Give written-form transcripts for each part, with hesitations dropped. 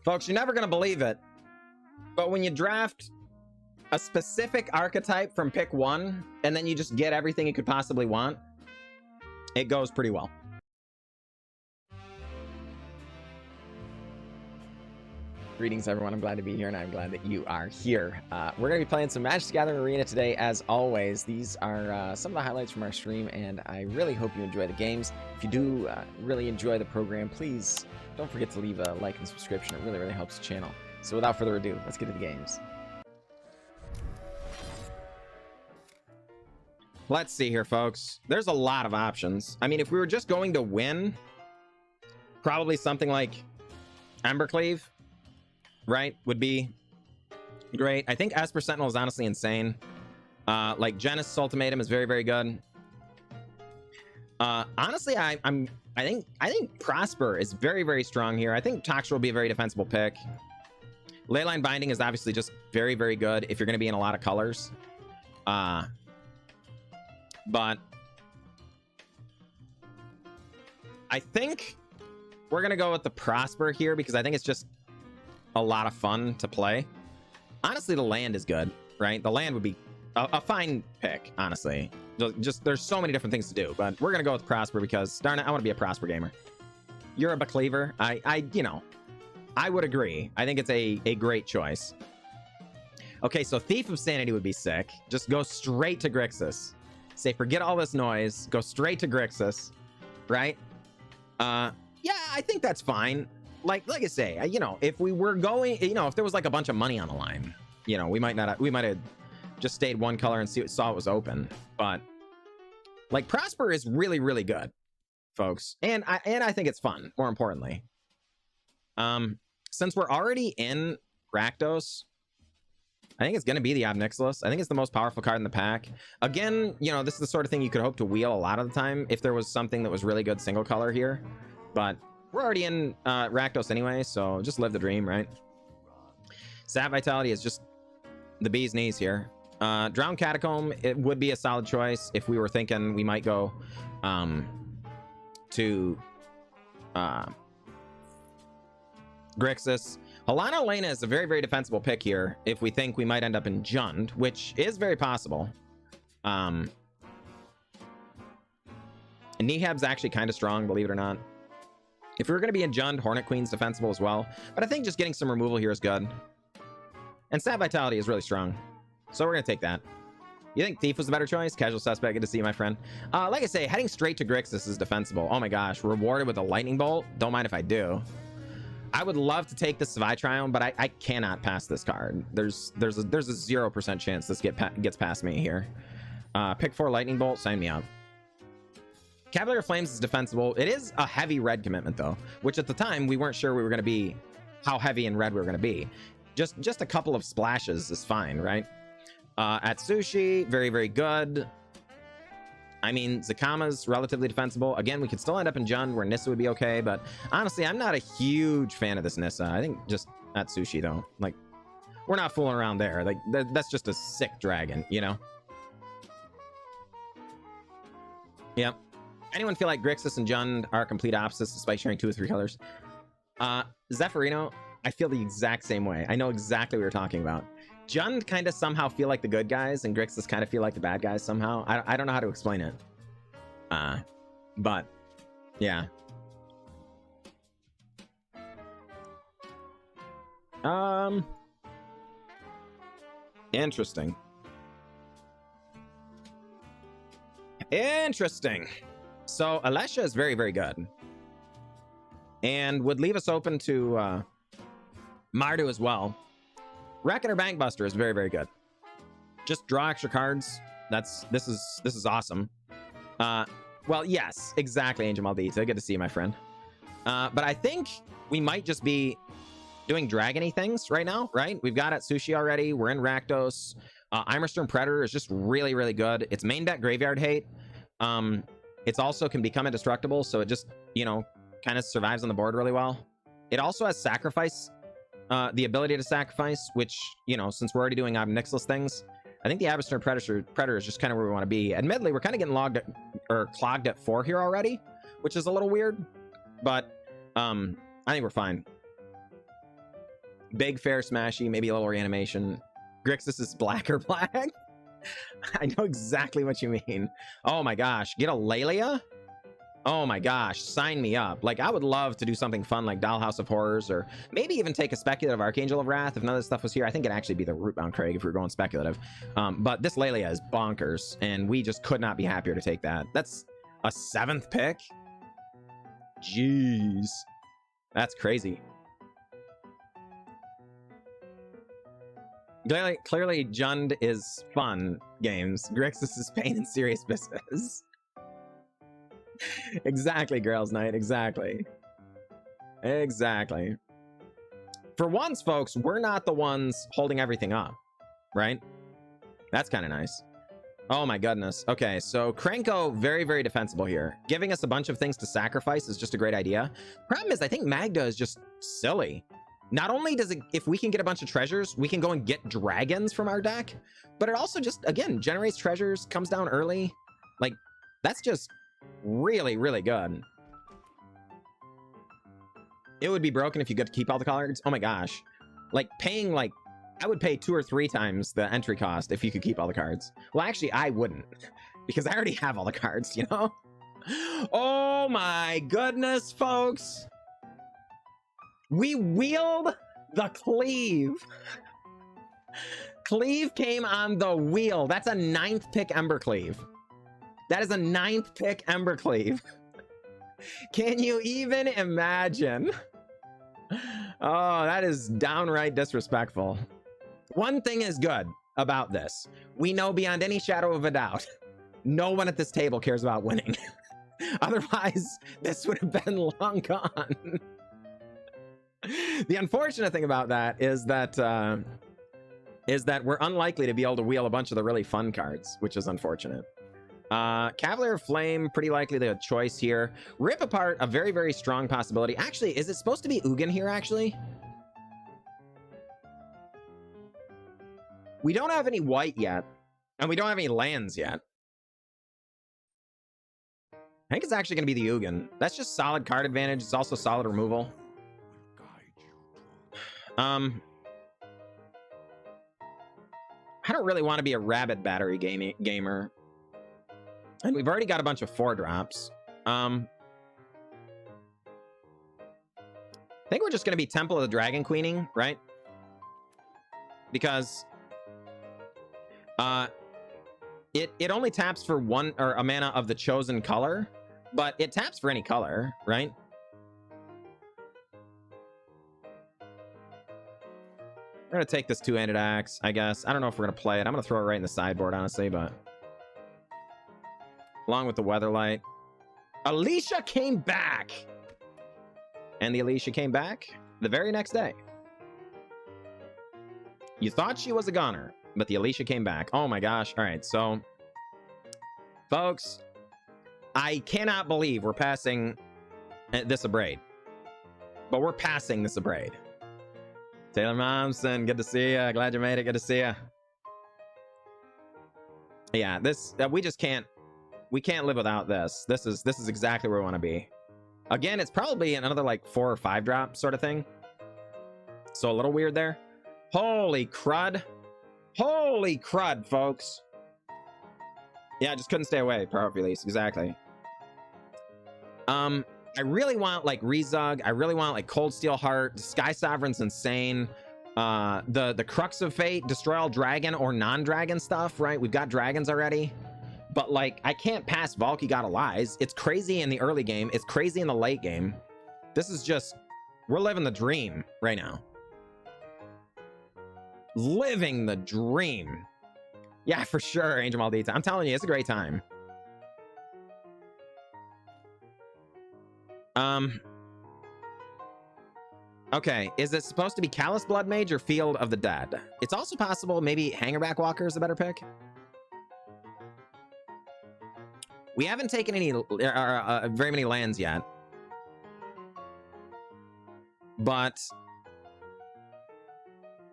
Folks, you're never going to believe it, but when you draft a specific archetype from pick 1, and then you just get everything you could possibly want, it goes pretty well. Greetings, everyone. I'm glad to be here, and I'm glad that you are here. We're going to be playing some Magic the Gathering Arena today, as always. These are some of the highlights from our stream, and I really hope you enjoy the games. If you do really enjoy the program, please don't forget to leave a like and subscription. It really, really helps the channel. So without further ado, let's get to the games. Let's see here, folks. There's a lot of options. I mean, if we were just going to win, probably something like Embercleave, right, would be great. I think Esper Sentinel is honestly insane. Like Genesis Ultimatum is very, very good. Honestly, I think Prosper is very, very strong here. I think Toxtra will be a very defensible pick. Leyline Binding is obviously just very, very good if you're going to be in a lot of colors. But I think we're going to go with the Prosper here because I think it's just a lot of fun to play. Honestly, the land is good, right? The land would be a fine pick, honestly. Just there's so many different things to do, but we're going to go with Prosper because, darn it, I want to be a Prosper gamer. You're a Becleaver. You know, I would agree. I think it's a great choice. Okay, so Thief of Sanity would be sick. Just go straight to Grixis. Say, forget all this noise. Go straight to Grixis, right? Yeah, I think that's fine. Like I say, you know, if we were going, you know, if there was like a bunch of money on the line, you know, we might have just stayed one color and saw it was open. But like Prosper is really, really good, folks, and I think it's fun. More importantly, since we're already in Rakdos, I think it's going to be the Ob Nixilis. I think it's the most powerful card in the pack. Again, you know, this is the sort of thing you could hope to wheel a lot of the time if there was something that was really good single color here. But we're already in Rakdos anyway, so just live the dream, right? Sap Vitality is just the bee's knees here. Drowned Catacomb, it would be a solid choice if we were thinking we might go to Grixis. Halana Elena is a very, very defensible pick here if we think we might end up in Jund, which is very possible. And Nihab's actually kind of strong, believe it or not. If we were going to be in Jund, Hornet Queen's defensible as well. But I think just getting some removal here is good. And Stat Vitality is really strong. So we're going to take that. You think Thief was the better choice? Casual Suspect, good to see you, my friend. Like I say, heading straight to Grixis is defensible. Oh my gosh, rewarded with a Lightning Bolt? Don't mind if I do. I would love to take the Svitrion, but I cannot pass this card. There's a 0% chance this gets past me here. Pick 4 Lightning Bolt, sign me up. Cavalier of Flames is defensible. It is a heavy red commitment though, which at the time we weren't sure we were going to be, how heavy in red we were going to be. Just a couple of splashes is fine, right? Atsushi, very, very good. I mean, Zakama's relatively defensible. Again, we could still end up in Jund where Nissa would be okay, but honestly, I'm not a huge fan of this Nissa. I think just Atsushi though. Like, we're not fooling around there. Like, that's just a sick dragon, you know? Yep. Anyone feel like Grixis and Jund are complete opposites despite sharing 2 or 3 colors? Zephyrino, I feel the exact same way. I know exactly what you're talking about. Jund kind of somehow feel like the good guys, and Grixis kind of feel like the bad guys somehow. I don't know how to explain it. But, yeah. Interesting. Interesting. So Alesha is very, very good. And would leave us open to Mardu as well. Reckoner Bankbuster is very, very good. Just draw extra cards. This is awesome. Well, yes, exactly, Angel Maldita. Good to see you, my friend. But I think we might just be doing dragony things right now, right? We've got Atsushi already. We're in Rakdos. Immerstern Predator is just really, really good. It's main bet Graveyard Hate. It's also can become indestructible, so it just, you know, kind of survives on the board really well. It also has Sacrifice. The ability to sacrifice, which, you know, since we're already doing Ob Nixilis things, I think the Immerstern Predator is just kind of where we want to be. Admittedly, we're kind of getting clogged at 4 here already, which is a little weird, but I think we're fine. Big fair smashy, maybe a little reanimation. Grixis is black or black. I know exactly what you mean. Oh my gosh, get a Lelia? Oh my gosh, sign me up. Like, I would love to do something fun like Dollhouse of Horrors, or maybe even take a speculative Archangel of Wrath. If none of this stuff was here, I think it'd actually be the Rootbound Craig if we were going speculative. But this Lelia is bonkers, and we just could not be happier to take that. That's a 7th pick? Jeez. That's crazy. Clearly Jund is fun games. Grixis is pain and serious business. Exactly, Girls Night. Exactly. Exactly. For once, folks, we're not the ones holding everything up, right? That's kind of nice. Oh my goodness. Okay, so Krenko, very, very defensible here. Giving us a bunch of things to sacrifice is just a great idea. Problem is, I think Magda is just silly. Not only does it, if we can get a bunch of treasures, we can go and get dragons from our deck, but it also just, again, generates treasures, comes down early. Like, that's just really, really good. It would be broken if you get to keep all the cards. Oh my gosh. Like, paying, like, I would pay 2 or 3 times the entry cost if you could keep all the cards. Well, actually, I wouldn't, because I already have all the cards, you know? Oh my goodness, folks. We wheeled the Cleave. Cleave came on the wheel. That's a 9th pick Embercleave. That is a 9th pick Embercleave. Can you even imagine? Oh, that is downright disrespectful. One thing is good about this. We know beyond any shadow of a doubt, no one at this table cares about winning. Otherwise, this would have been long gone. The unfortunate thing about that is that we're unlikely to be able to wheel a bunch of the really fun cards, which is unfortunate. Cavalier of Flame, pretty likely the choice here. Rip Apart, a very, very strong possibility. Actually, is it supposed to be Ugin here, actually? We don't have any white yet, and we don't have any lands yet. I think it's actually going to be the Ugin. That's just solid card advantage. It's also solid removal. I don't really want to be a rabbit battery gamer. And we've already got a bunch of 4-drops. I think we're just going to be Temple of the Dragon Queening, right? Because it only taps for 1 or a mana of the chosen color, but it taps for any color, right? We're going to take this 2-handed axe, I guess. I don't know if we're going to play it. I'm going to throw it right in the sideboard, honestly, but... Along with the Weatherlight. Alicia came back! And the Alicia came back the very next day. You thought she was a goner, but the Alicia came back. Oh my gosh. All right, so... Folks, I cannot believe we're passing this Abrade. But we're passing this Abrade. Taylor Momsen, good to see you. Glad you made it. Good to see you. Yeah, this we just can't. We can't live without this. This is exactly where we want to be. Again, it's probably another like 4 or 5 drop sort of thing. So a little weird there. Holy crud! Holy crud, folks! Yeah, just couldn't stay away. Power release, exactly. I really want like Rezug. I really want like Cold Steel Heart. Sky Sovereign's insane. The Crux of Fate, destroy all dragon or non-dragon stuff, right? We've got dragons already. But like, I can't pass Valky God of Lies. It's crazy in the early game. It's crazy in the late game. This is just, we're living the dream right now. Living the dream. Yeah, for sure, Angel Maldita. I'm telling you, it's a great time. Okay, is it supposed to be Callous Blood Mage or Field of the Dead? It's also possible maybe Hangerback Walker is a better pick. We haven't taken any very many lands yet, but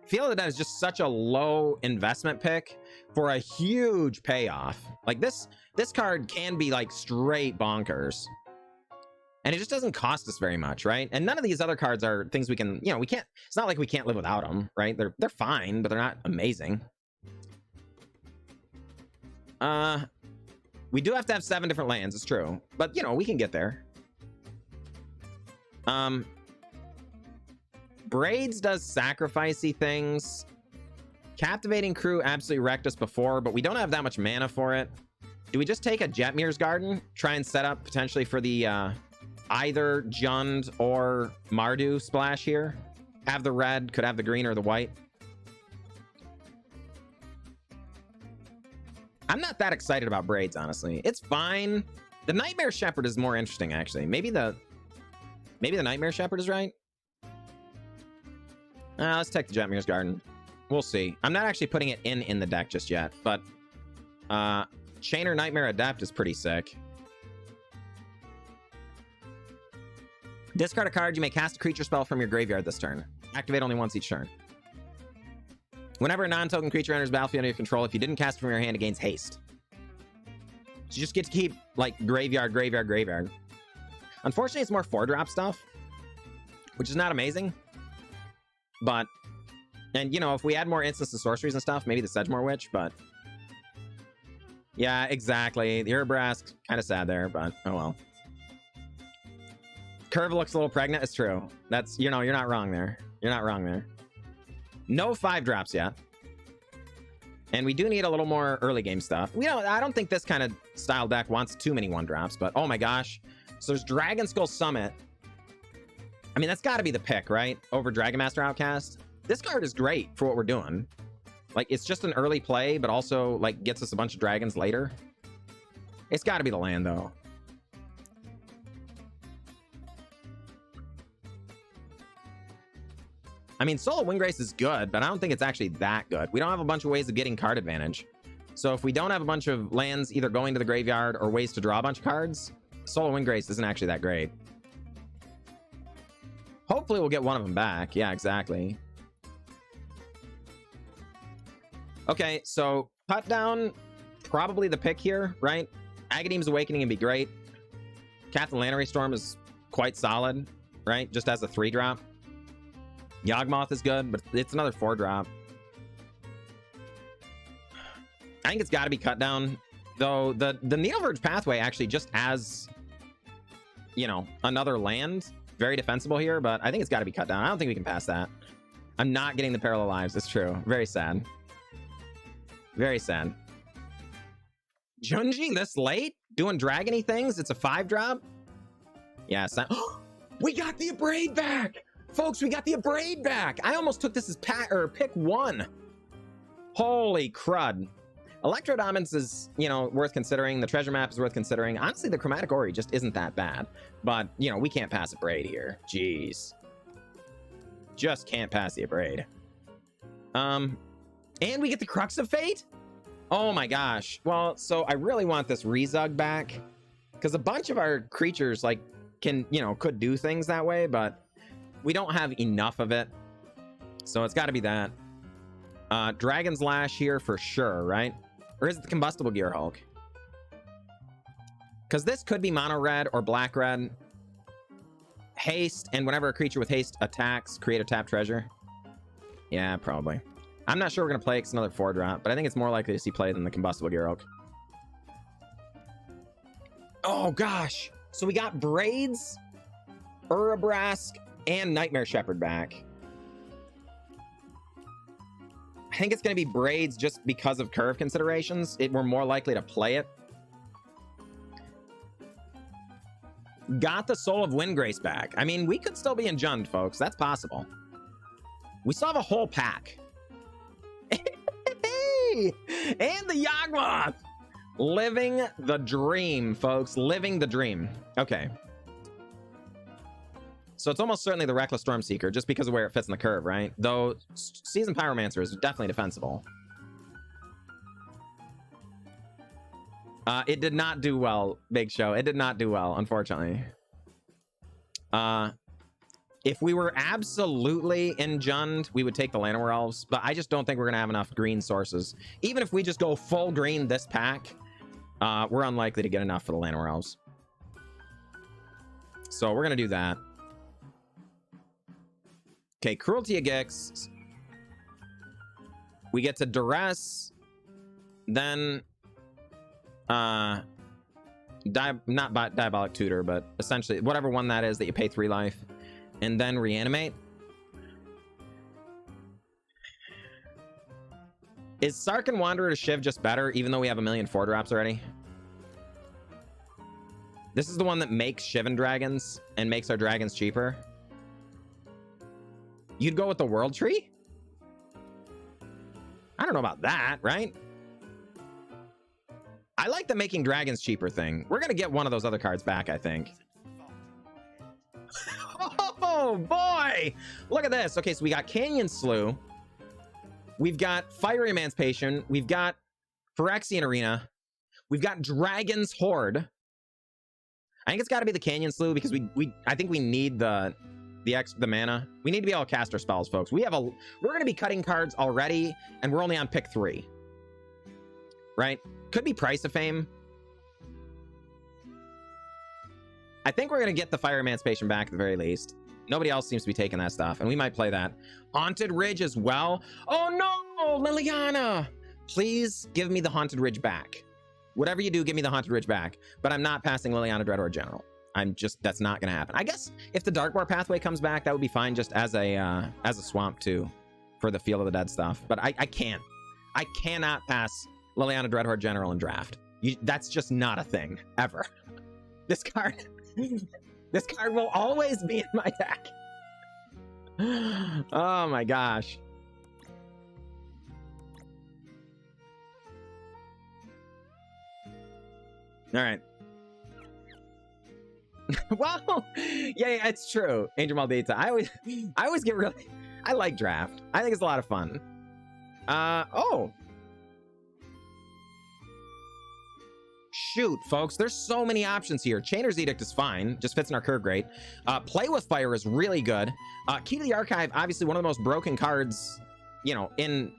Field of the Dead is just such a low investment pick for a huge payoff. Like this card can be like straight bonkers. And it just doesn't cost us very much, right? And none of these other cards are things we can, you know, we can't, it's not like we can't live without them, right? They're fine, but they're not amazing. We do have to have 7 different lands, it's true. But, you know, we can get there. Braids does sacrificey things. Captivating Crew absolutely wrecked us before, but we don't have that much mana for it. Do we just take a Jetmir's Garden? Try and set up potentially for the either Jund or Mardu splash here? Have the red, could have the green or the white. I'm not that excited about Braids, honestly. It's fine. The Nightmare Shepherd is more interesting, actually. Maybe the Nightmare Shepherd is right. Let's take the Jetmir's Garden. We'll see. I'm not actually putting it in the deck just yet, but Chainer Nightmare Adept is pretty sick. Discard a card. You may cast a creature spell from your graveyard this turn. Activate only once each turn. Whenever a non-token creature enters battlefield under your control, if you didn't cast it from your hand, it gains haste. So you just get to keep, like, graveyard, graveyard, graveyard. Unfortunately, it's more 4-drop stuff, which is not amazing. But, and, you know, if we add more instants and sorceries and stuff, maybe the Sedgemoor Witch, but... Yeah, exactly. The Urabrask, kind of sad there, but oh well. Curve looks a little pregnant. It's true. That's, you know, you're not wrong there. You're not wrong there. No 5-drops yet. And we do need a little more early game stuff. I don't think this kind of style deck wants too many 1-drops, but oh my gosh. So there's Dragon Skull Summit. I mean, that's got to be the pick, right? Over Dragon Master Outcast. This card is great for what we're doing. Like, it's just an early play, but also, like, gets us a bunch of dragons later. It's got to be the land, though. I mean, Soul of Windgrace is good, but I don't think it's actually that good. We don't have a bunch of ways of getting card advantage. So if we don't have a bunch of lands either going to the graveyard or ways to draw a bunch of cards, Soul of Windgrace isn't actually that great. Hopefully we'll get one of them back. Yeah, exactly. Okay, so cut down, probably the pick here, right? Agadeem's Awakening would be great. Captain Lannery Storm is quite solid, right? Just as a 3-drop. Yawgmoth is good, but it's another 4-drop. I think it's got to be cut down, though. The Needleverge Pathway actually just as, you know, another land, very defensible here, but I think it's got to be cut down. I don't think we can pass that. I'm not getting the Parallel Lives. It's true. Very sad. Very sad. Junji this late doing dragony things. It's a 5-drop. Yeah, we got the Abrade back. Folks, we got the Abrade back. I almost took this as pick 1. Holy crud. Electrodominance is, you know, worth considering. The treasure map is worth considering. Honestly, the Chromatic Ori just isn't that bad. But, you know, we can't pass Abrade here. Jeez. Just can't pass the Abrade. And we get the Crux of Fate? Oh my gosh. Well, so I really want this Rezug back. Because a bunch of our creatures, like, can, you know, could do things that way, but... we don't have enough of it, so it's got to be that. Dragon's Lash here for sure, right? Or is it the Combustible Gear Hulk? Because this could be mono red or black red. Haste, and whenever a creature with haste attacks, create a tap treasure. Yeah, probably. I'm not sure we're going to play it 'cause it's another 4-drop, but I think it's more likely to see play than the Combustible Gear Hulk. Oh gosh! So we got Braids, Urabrask, and Nightmare Shepherd back. I think it's going to be Braids just because of curve considerations. We're more likely to play it. Got the Soul of Windgrace back. I mean, we could still be in Jund, folks. That's possible. We still have a whole pack. And the Yawgmoth! Living the dream, folks. Living the dream. Okay. So it's almost certainly the Reckless Stormseeker, just because of where it fits in the curve, right? Though Seasoned Pyromancer is definitely defensible. It did not do well, Big Show. It did not do well, unfortunately. If we were absolutely in Jund, we would take the Llanowar Elves, but I just don't think we're going to have enough green sources. Even if we just go full green this pack, we're unlikely to get enough for the Llanowar Elves. So we're gonna do that. Okay, Cruelty of Gix. We get to Duress. Then not Diabolic Tutor, but essentially whatever one that is that you pay 3 life. And then Reanimate. Is Sarkin Wanderer to Shiv just better, even though we have a million 4-drops already? This is the one that makes Shivan dragons and makes our dragons cheaper. You'd go with the World Tree? I don't know about that, right? I like the making dragons cheaper thing. We're gonna get one of those other cards back, I think. Oh boy! Look at this. Okay, so we got Canyon Slew. We've got Fiery Emancipation. We've got Phyrexian Arena. We've got Dragon's Horde. I think it's got to be the Canyon Slew because I think we need the mana. We need to be able to cast our spells, folks. We're going to be cutting cards already, and we're only on pick 3. Right? Could be Price of Fame. I think we're going to get the Fire Emancipation back at the very least. Nobody else seems to be taking that stuff, and we might play that. Haunted Ridge as well. Oh no, Liliana! Please give me the Haunted Ridge back. Whatever you do, give me the Haunted Ridge back. But I'm not passing Liliana Dreadhorde General. That's not gonna happen. I guess if the Darkmoor pathway comes back, that would be fine just as a swamp too, for the Field of the Dead stuff. But I cannot pass Liliana Dreadhorde General in draft. That's just not a thing, ever. This card will always be in my deck. Oh my gosh. All right. Well, yeah, it's true. Angel Maldita. I always get really... I like draft. I think it's a lot of fun. Oh. Shoot, folks. There's so many options here. Chainer's Edict is fine. Just fits in our curve great. Play with Fire is really good. Key to the Archive, obviously one of the most broken cards, you know, in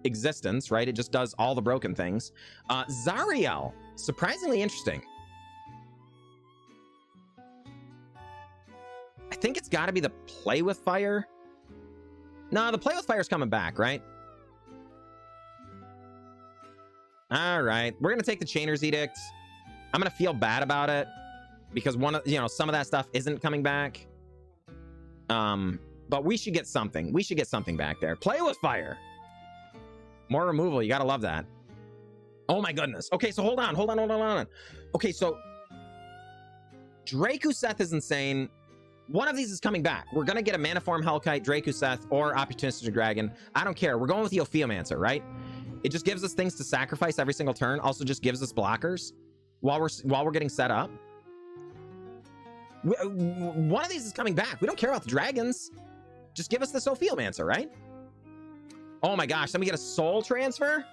existence, right? It just does all the broken things. Zariel, surprisingly interesting. I think it's got to be the Play with Fire. No, the Play with Fire is coming back, right? All right, we're gonna take the Chainer's Edict. I'm gonna feel bad about it because some of that stuff isn't coming back. But we should get something. We should get something back there. Play with Fire. More removal. You gotta love that. Oh my goodness. Okay, so hold on. Okay, so Drakuseth is insane. One of these is coming back. We're gonna get a Maniform Hellkite, Drakuseth, or Opportunistic Dragon. I don't care. We're going with the Ophiomancer, right? It just gives us things to sacrifice every single turn. Also just gives us blockers while we're getting set up. One of these is coming back. We don't care about the dragons. Just give us the Ophiomancer, right? Oh my gosh, then we get a soul transfer?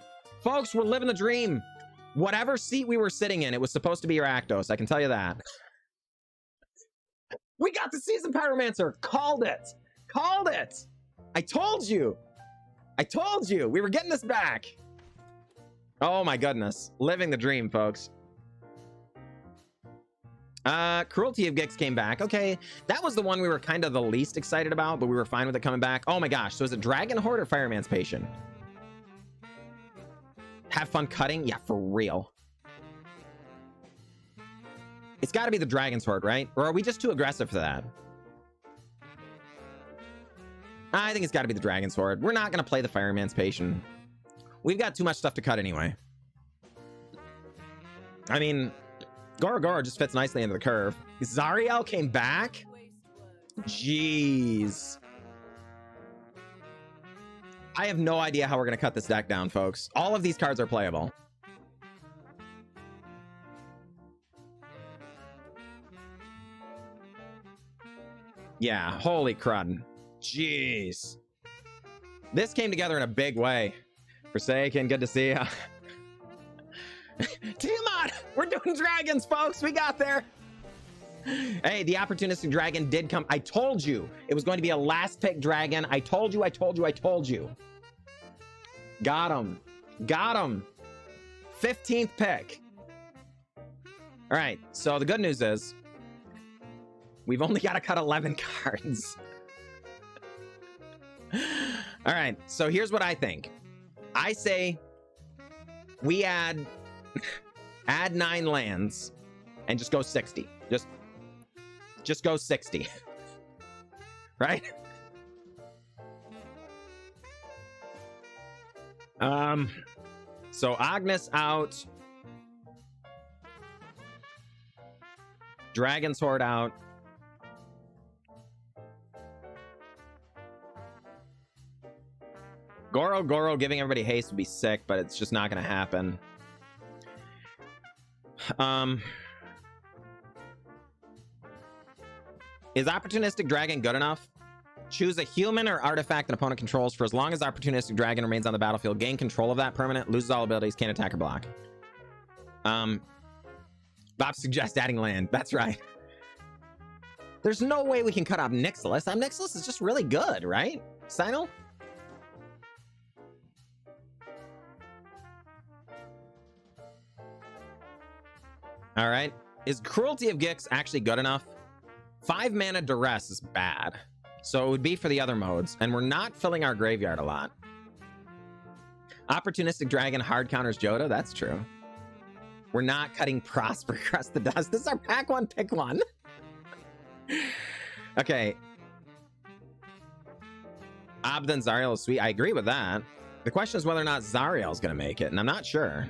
Folks, we're living the dream. Whatever seat we were sitting in, it was supposed to be your Rakdos. I can tell you that. We got the Seasoned Pyromancer. Called it. Called it. I told you. I told you. We were getting this back. Oh my goodness. Living the dream, folks. Cruelty of Gix came back. Okay, that was the one we were kind of the least excited about, but we were fine with it coming back. Oh my gosh, so is it Dragon Horde or Fire Emancipation? Have fun cutting? Yeah, for real. It's got to be the Dragon's Horde, right? Or are we just too aggressive for that? I think it's got to be the Dragon's Horde. We're not going to play the Fire Emancipation. We've got too much stuff to cut anyway. I mean, Gora just fits nicely into the curve. Zariel came back? Jeez. I have no idea how we're going to cut this deck down, folks. All of these cards are playable. Yeah, holy crud. Jeez. This came together in a big way. Forsaken, good to see ya. Tiamat! We're doing dragons, folks! We got there! Hey, the Opportunistic Dragon did come. I told you it was going to be a last pick dragon. I told you. Got him. Got him. 15th pick. All right, so the good news is We've only got to cut 11 cards. All right, so here's what I think. I say we add 9 lands and just go 60. Just go 60. Right? So Agnes out. Dragon's Horde out. Goro giving everybody haste would be sick, but it's just not going to happen. Is Opportunistic Dragon good enough? Choose a human or artifact an opponent controls for as long as Opportunistic Dragon remains on the battlefield. Gain control of that permanent, loses all abilities, can't attack or block. Bob suggests adding land. That's right. There's no way we can cut off Nixilis. Nixilis is just really good, right? Sino? All right. Is Cruelty of Gix actually good enough? 5 mana Duress is bad. So it would be for the other modes. And we're not filling our graveyard a lot. Opportunistic Dragon hard counters Joda. That's true. We're not cutting Prosper across the dust. This is our pack 1, pick 1. Okay. Abden Zariel is sweet. I agree with that. The question is whether or not Zariel is going to make it. And I'm not sure.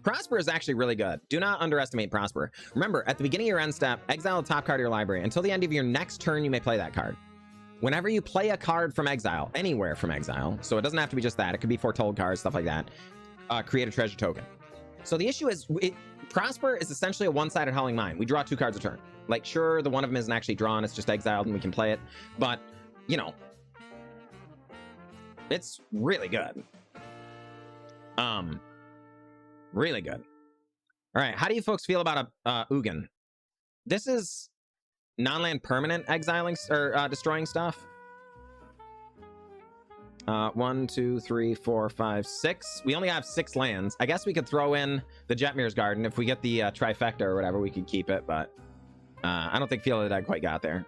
Prosper is actually really good. Do not underestimate Prosper. Remember, at the beginning of your end step, exile the top card of your library. Until the end of your next turn, you may play that card. Whenever you play a card from exile, anywhere from exile, so it doesn't have to be just that. It could be foretold cards, stuff like that. Create a treasure token. So the issue is, Prosper is essentially a one-sided Howling Mine. We draw 2 cards a turn. Like, sure, the one of them isn't actually drawn. It's just exiled and we can play it. But, you know, it's really good. Really good. All right, how do you folks feel about a Ugin? This is non-land permanent exiling or destroying stuff. 1, 2, 3, 4, 5, 6. We only have 6 lands. I guess we could throw in the Jetmir's Garden. If we get the trifecta or whatever, we could keep it, but I don't think Feel the Dead quite got there.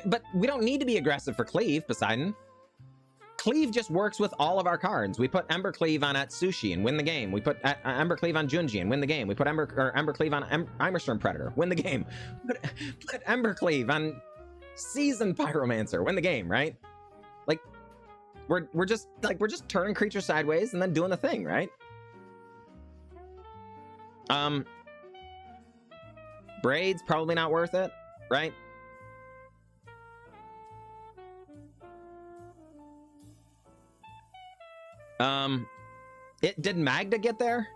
But we don't need to be aggressive for Cleave, Poseidon. Cleave just works with all of our cards. We put Ember Cleave on Atsushi and win the game. We put Ember Cleave on Junji and win the game. We put Ember Cleave on Immerstorm Predator, win the game. Put Ember Cleave on Seasoned Pyromancer, win the game, right? Like, we're just turning creatures sideways and then doing the thing, right? Braids probably not worth it, right? Did Magda get there?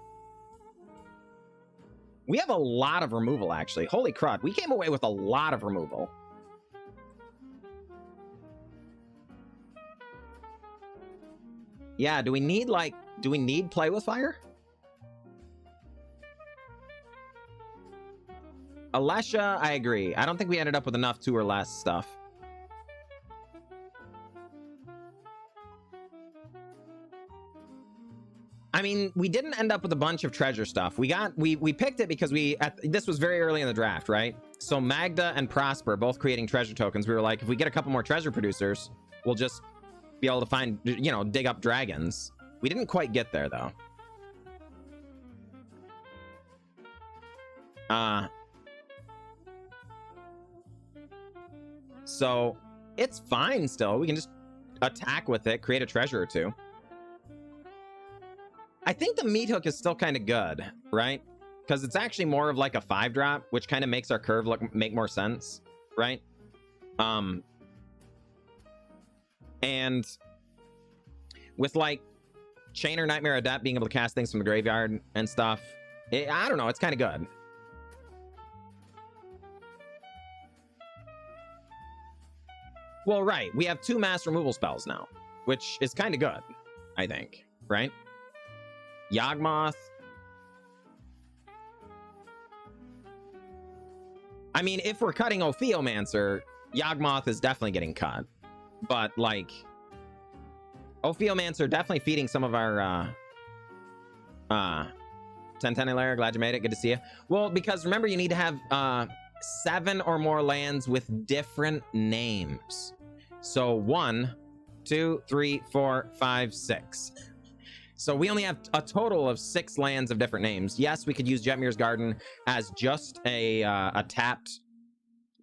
We have a lot of removal, actually. Holy crud, we came away with a lot of removal. Yeah, do we need Play with Fire? Alesha, I agree. I don't think we ended up with enough 2 or less stuff. I mean, we didn't end up with a bunch of treasure stuff. We picked it because this was very early in the draft, right? So Magda and Prosper both creating treasure tokens. We were like, if we get a couple more treasure producers, we'll just be able to find, you know, dig up dragons. We didn't quite get there though. So it's fine still. We can just attack with it, create a treasure or 2. I think the Meat Hook is still kind of good, right? Because it's actually more of like a 5-drop, which kind of makes our curve make more sense, right? And with like Chain or Nightmare Adept being able to cast things from the graveyard and stuff, I don't know, it's kind of good. Well, right, we have 2 mass removal spells now, which is kind of good, I think, right? Yawgmoth. I mean, if we're cutting Ophiomancer, Yawgmoth is definitely getting cut. But, like, Ophiomancer definitely feeding some of our Tentennilair, glad you made it. Good to see you. Well, because remember, you need to have 7 or more lands with different names. So 1, 2, 3, 4, 5, 6. So we only have a total of 6 lands of different names. Yes, we could use Jetmir's Garden as just a tapped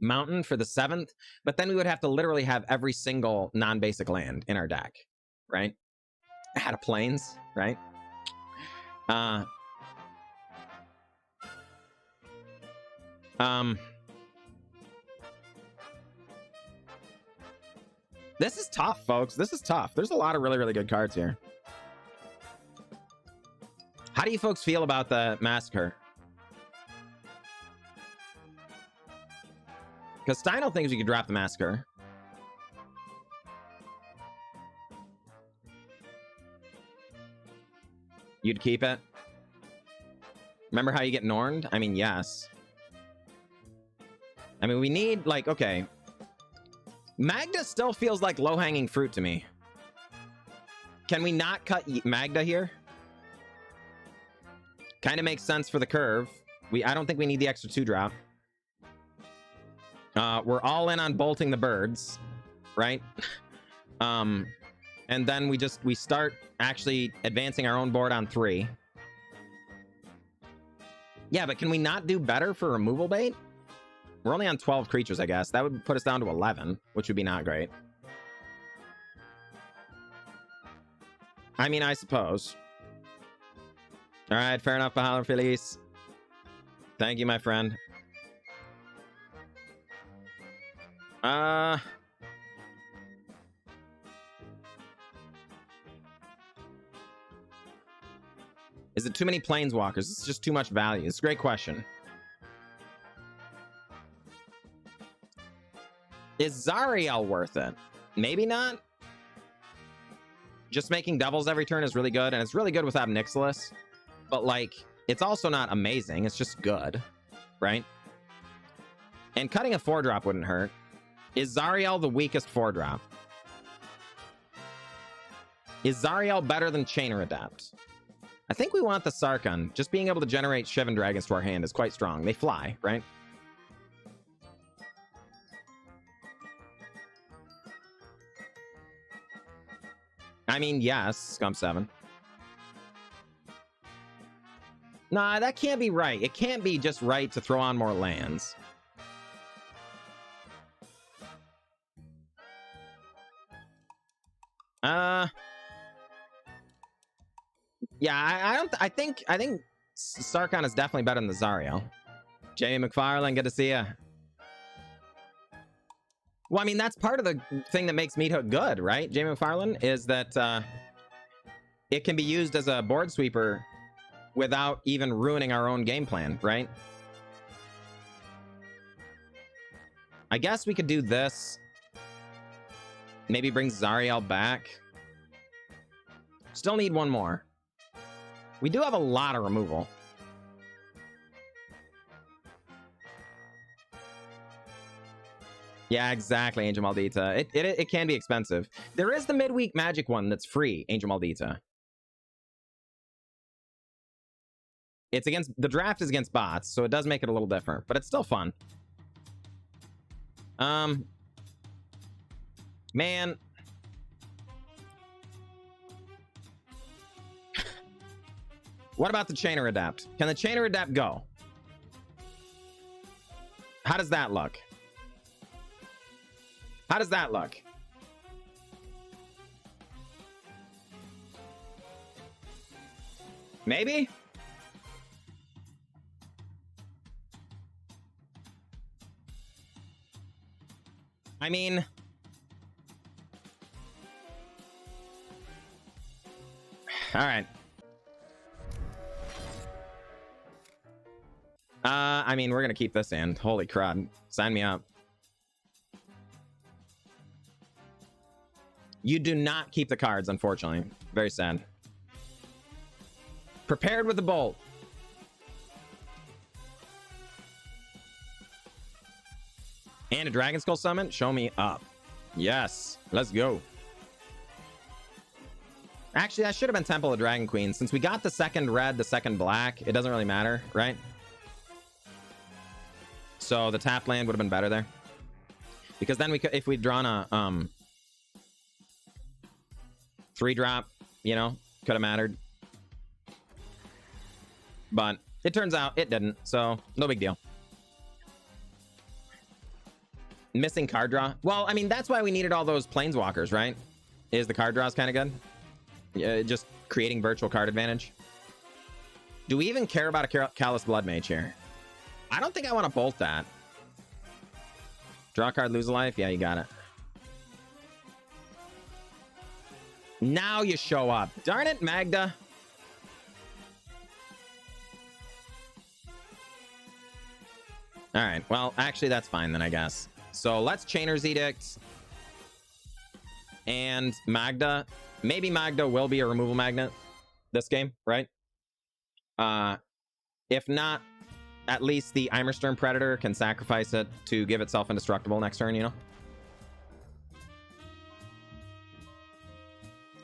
mountain for the 7th, but then we would have to literally have every single non-basic land in our deck, right? Out of planes, right? This is tough, folks. This is tough. There's a lot of really, really good cards here. How do you folks feel about the Massacre? Because Steino thinks you could drop the Massacre. You'd keep it? Remember how you get Norned? I mean, yes. I mean, we need, like, okay. Magda still feels like low-hanging fruit to me. Can we not cut Magda here? Kind of makes sense for the curve. I don't think we need the extra 2-drop. We're all in on bolting the birds, right? And then we start actually advancing our own board on 3. Yeah, but can we not do better for removal bait? We're only on 12 creatures, I guess. That would put us down to 11, which would be not great. I mean, I suppose. All right, fair enough, Bahala Feliz. Thank you, my friend. Is it too many planeswalkers? It's just too much value. It's a great question. Is Zariel worth it? Maybe not. Just making doubles every turn is really good, and it's really good without Nixilis. But, like, it's also not amazing. It's just good, right? And cutting a 4-drop wouldn't hurt. Is Zariel the weakest 4-drop? Is Zariel better than Chainer Adapt? I think we want the Sarkhan. Just being able to generate Shivan Dragons to our hand is quite strong. They fly, right? I mean, yes, Scum 7. Nah, that can't be right. It can't be just right to throw on more lands. Yeah, I think Sarkhan is definitely better than the Zariel. Jamie McFarlane, good to see you. Well, I mean, that's part of the thing that makes Meat Hook good, right? Jamie McFarlane, is that it can be used as a board sweeper without even ruining our own game plan, right? I guess we could do this. Maybe bring Zariel back. Still need one more. We do have a lot of removal. Yeah, exactly, Angel Maldita. It can be expensive. There is the midweek magic one that's free, Angel Maldita. It's against, the draft is against bots, so it does make it a little different, but it's still fun. Man. What about the Chainer Adapt? Can the Chainer Adapt go? How does that look? How does that look? Maybe? I mean... All right. I mean, we're gonna keep this in. Holy crud. Sign me up. You do not keep the cards, unfortunately. Very sad. Prepared with the bolt. And a Dragon Skull summon? Show me up. Yes. Let's go. Actually, that should have been Temple of Dragon Queen. Since we got the second red, the second black, it doesn't really matter, right? So the tap land would have been better there. Because then we could, if we'd drawn a 3-drop, you know, could have mattered. But it turns out it didn't, so no big deal. Missing card draw. Well, I mean, that's why we needed all those planeswalkers, right? Is the card draw is kind of good. Yeah, just creating virtual card advantage. Do we even care about a Callous Blood Mage here? I don't think I want to bolt that. Draw a card, lose a life. Yeah, you got it. Now you show up. Darn it, Magda. All right. Well, actually, that's fine then, I guess. So let's Chainer's Edict. And Magda. Maybe Magda will be a removal magnet this game, right? If not, at least the Eimerstern Predator can sacrifice it to give itself indestructible next turn, you know?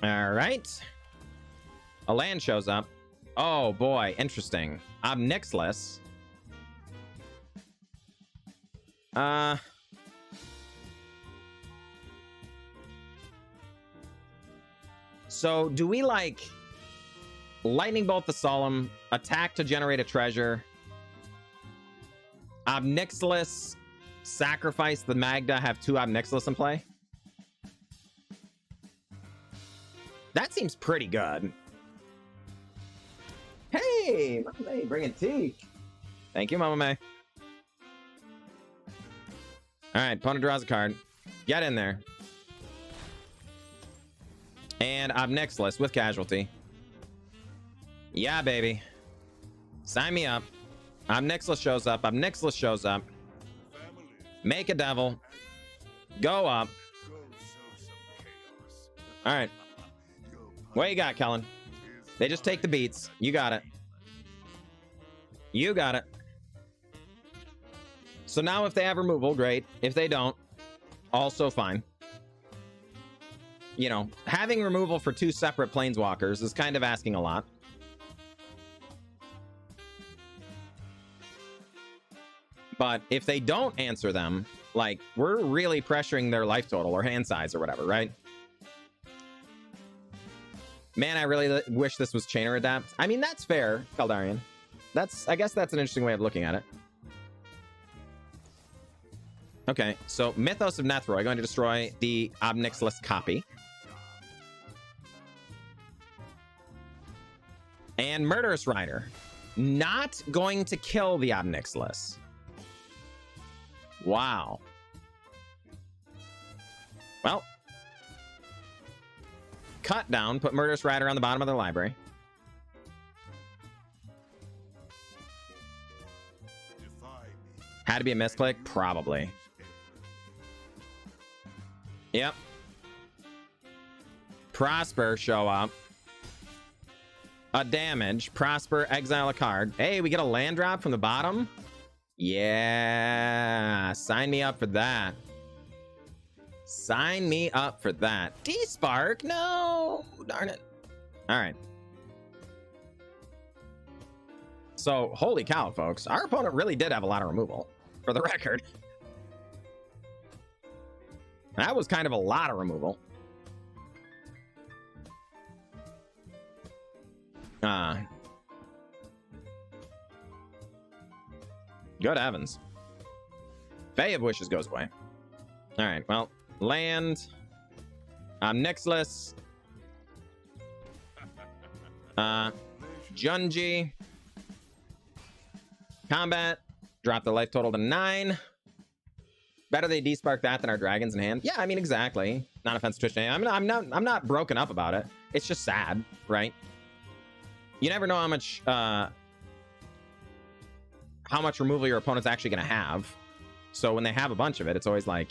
All right. A land shows up. Oh, boy. Interesting. Obnixless. So do we like Lightning Bolt the Solemn, attack to generate a treasure, Obnixless, sacrifice the Magda, have 2 Obnixless in play? That seems pretty good. Hey, Mama May, bringing tea. Thank you, Mama May. All right, opponent draws a card. Get in there. And Obnixless with casualty. Yeah, baby. Sign me up. Obnixless shows up. Obnixless shows up. Make a devil. Go up. All right. What you got, Kellen? They just take the beats. You got it. You got it. So now if they have removal, great. If they don't, also fine. You know, having removal for 2 separate planeswalkers is kind of asking a lot. But if they don't answer them, like, we're really pressuring their life total or hand size or whatever, right? Man, I really wish this was Chainer Adapt. I mean, that's fair, Kaldarian. I guess that's an interesting way of looking at it. Okay, so Mythos of Nethroi going to destroy the Obnixless copy. And Murderous Rider not going to kill the Obnixless. Wow. Well, cut down, put Murderous Rider on the bottom of their library. Had to be a misclick? Probably. Yep. Prosper show up. A damage. Prosper, exile a card. Hey, we get a land drop from the bottom? Yeah. Sign me up for that. Sign me up for that. D-Spark? No. Darn it. All right. So, holy cow, folks. Our opponent really did have a lot of removal, for the record. That was kind of a lot of removal. Good heavens. Fae of Wishes goes away. All right, well, land. Nixless. Junji. Combat. Drop the life total to 9. Better they despark that than our dragons in hand. Yeah, I mean, exactly. Not offensive to Twitch. I'm not broken up about it. It's just sad, right? You never know how much removal your opponent's actually going to have. So when they have a bunch of it, it's always like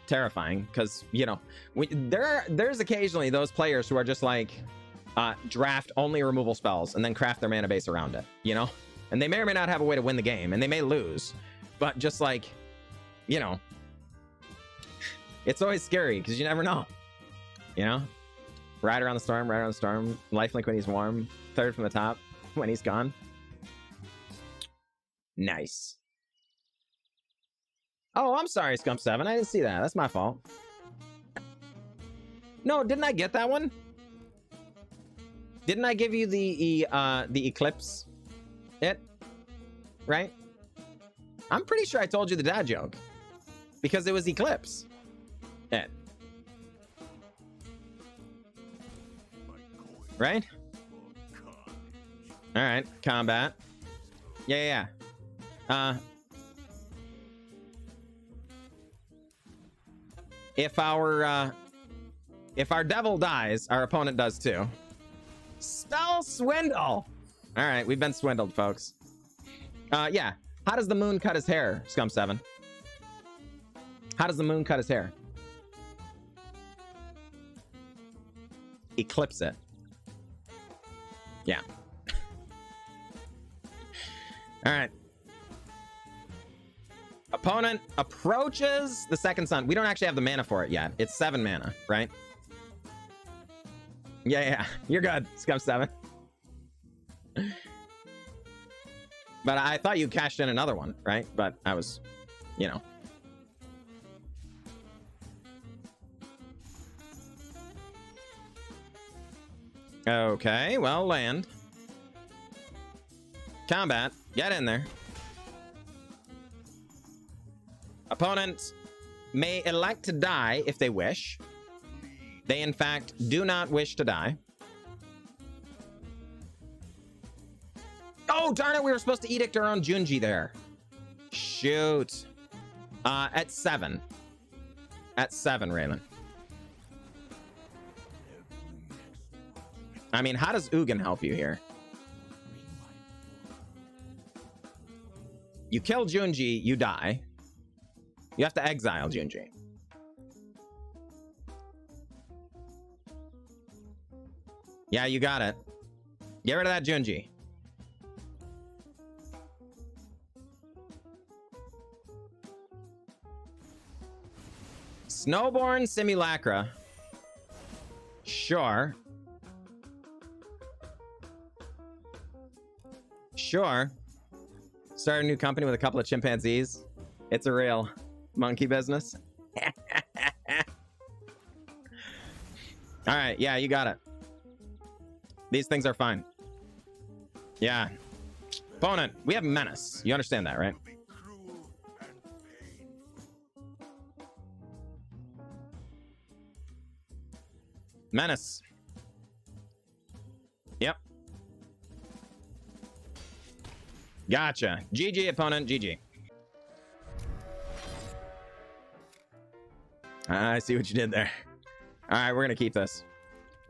terrifying because, you know, there's occasionally those players who are just like draft only removal spells and then craft their mana base around it, you know, and they may or may not have a way to win the game and they may lose, but just like, you know, it's always scary because you never know, you know. Rider on the Storm, Rider on the Storm. Lifelink when he's warm. Third from the top when he's gone. Nice. Oh, I'm sorry, Scump7. I didn't see that. That's my fault. No, didn't I get that one? Didn't I give you the Eclipse? Right? I'm pretty sure I told you the dad joke. Because it was Eclipse. Right? Alright, combat. Yeah. If our devil dies, our opponent does too. Spell swindle! Alright, we've been swindled, folks. Yeah. How does the moon cut his hair, Scum7? How does the moon cut his hair? Eclipse it. Yeah. Alright. Opponent approaches the second sun. We don't actually have the mana for it yet. It's 7 mana, right? Yeah. You're good, Scum7. But I thought you cashed in another one, right? But I was, you know. Okay, well, land. Combat. Get in there. Opponent may elect to die if they wish. They, in fact, do not wish to die. Oh, darn it, we were supposed to edict our own Junji there. Shoot. At 7. At 7, Raylan. I mean, how does Ugin help you here? You kill Junji, you die. You have to exile Junji. Yeah, you got it. Get rid of that Junji. Snowborn Simulacra. Sure. Sure. Start a new company with a couple of chimpanzees. It's a real monkey business. All right, yeah, you got it. These things are fine. Yeah. Opponent, we have Menace. You understand that, right? Menace. Yep. Gotcha. GG, opponent. GG. I see what you did there. All right, we're going to keep this.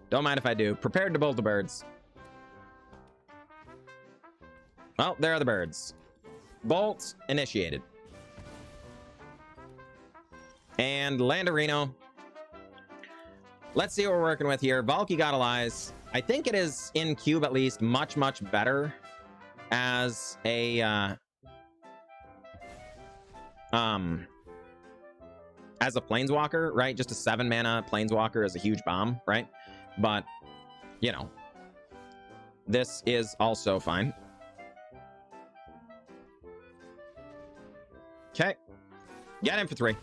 Don't mind if I do. Prepared to bolt the birds. Well, there are the birds. Bolt initiated. And Landarino. Let's see what we're working with here. Valky got Allies. I think it is in cube at least much better as a planeswalker, right? Just a 7 mana planeswalker is a huge bomb, right? But you know, this is also fine. Okay, get in for 3.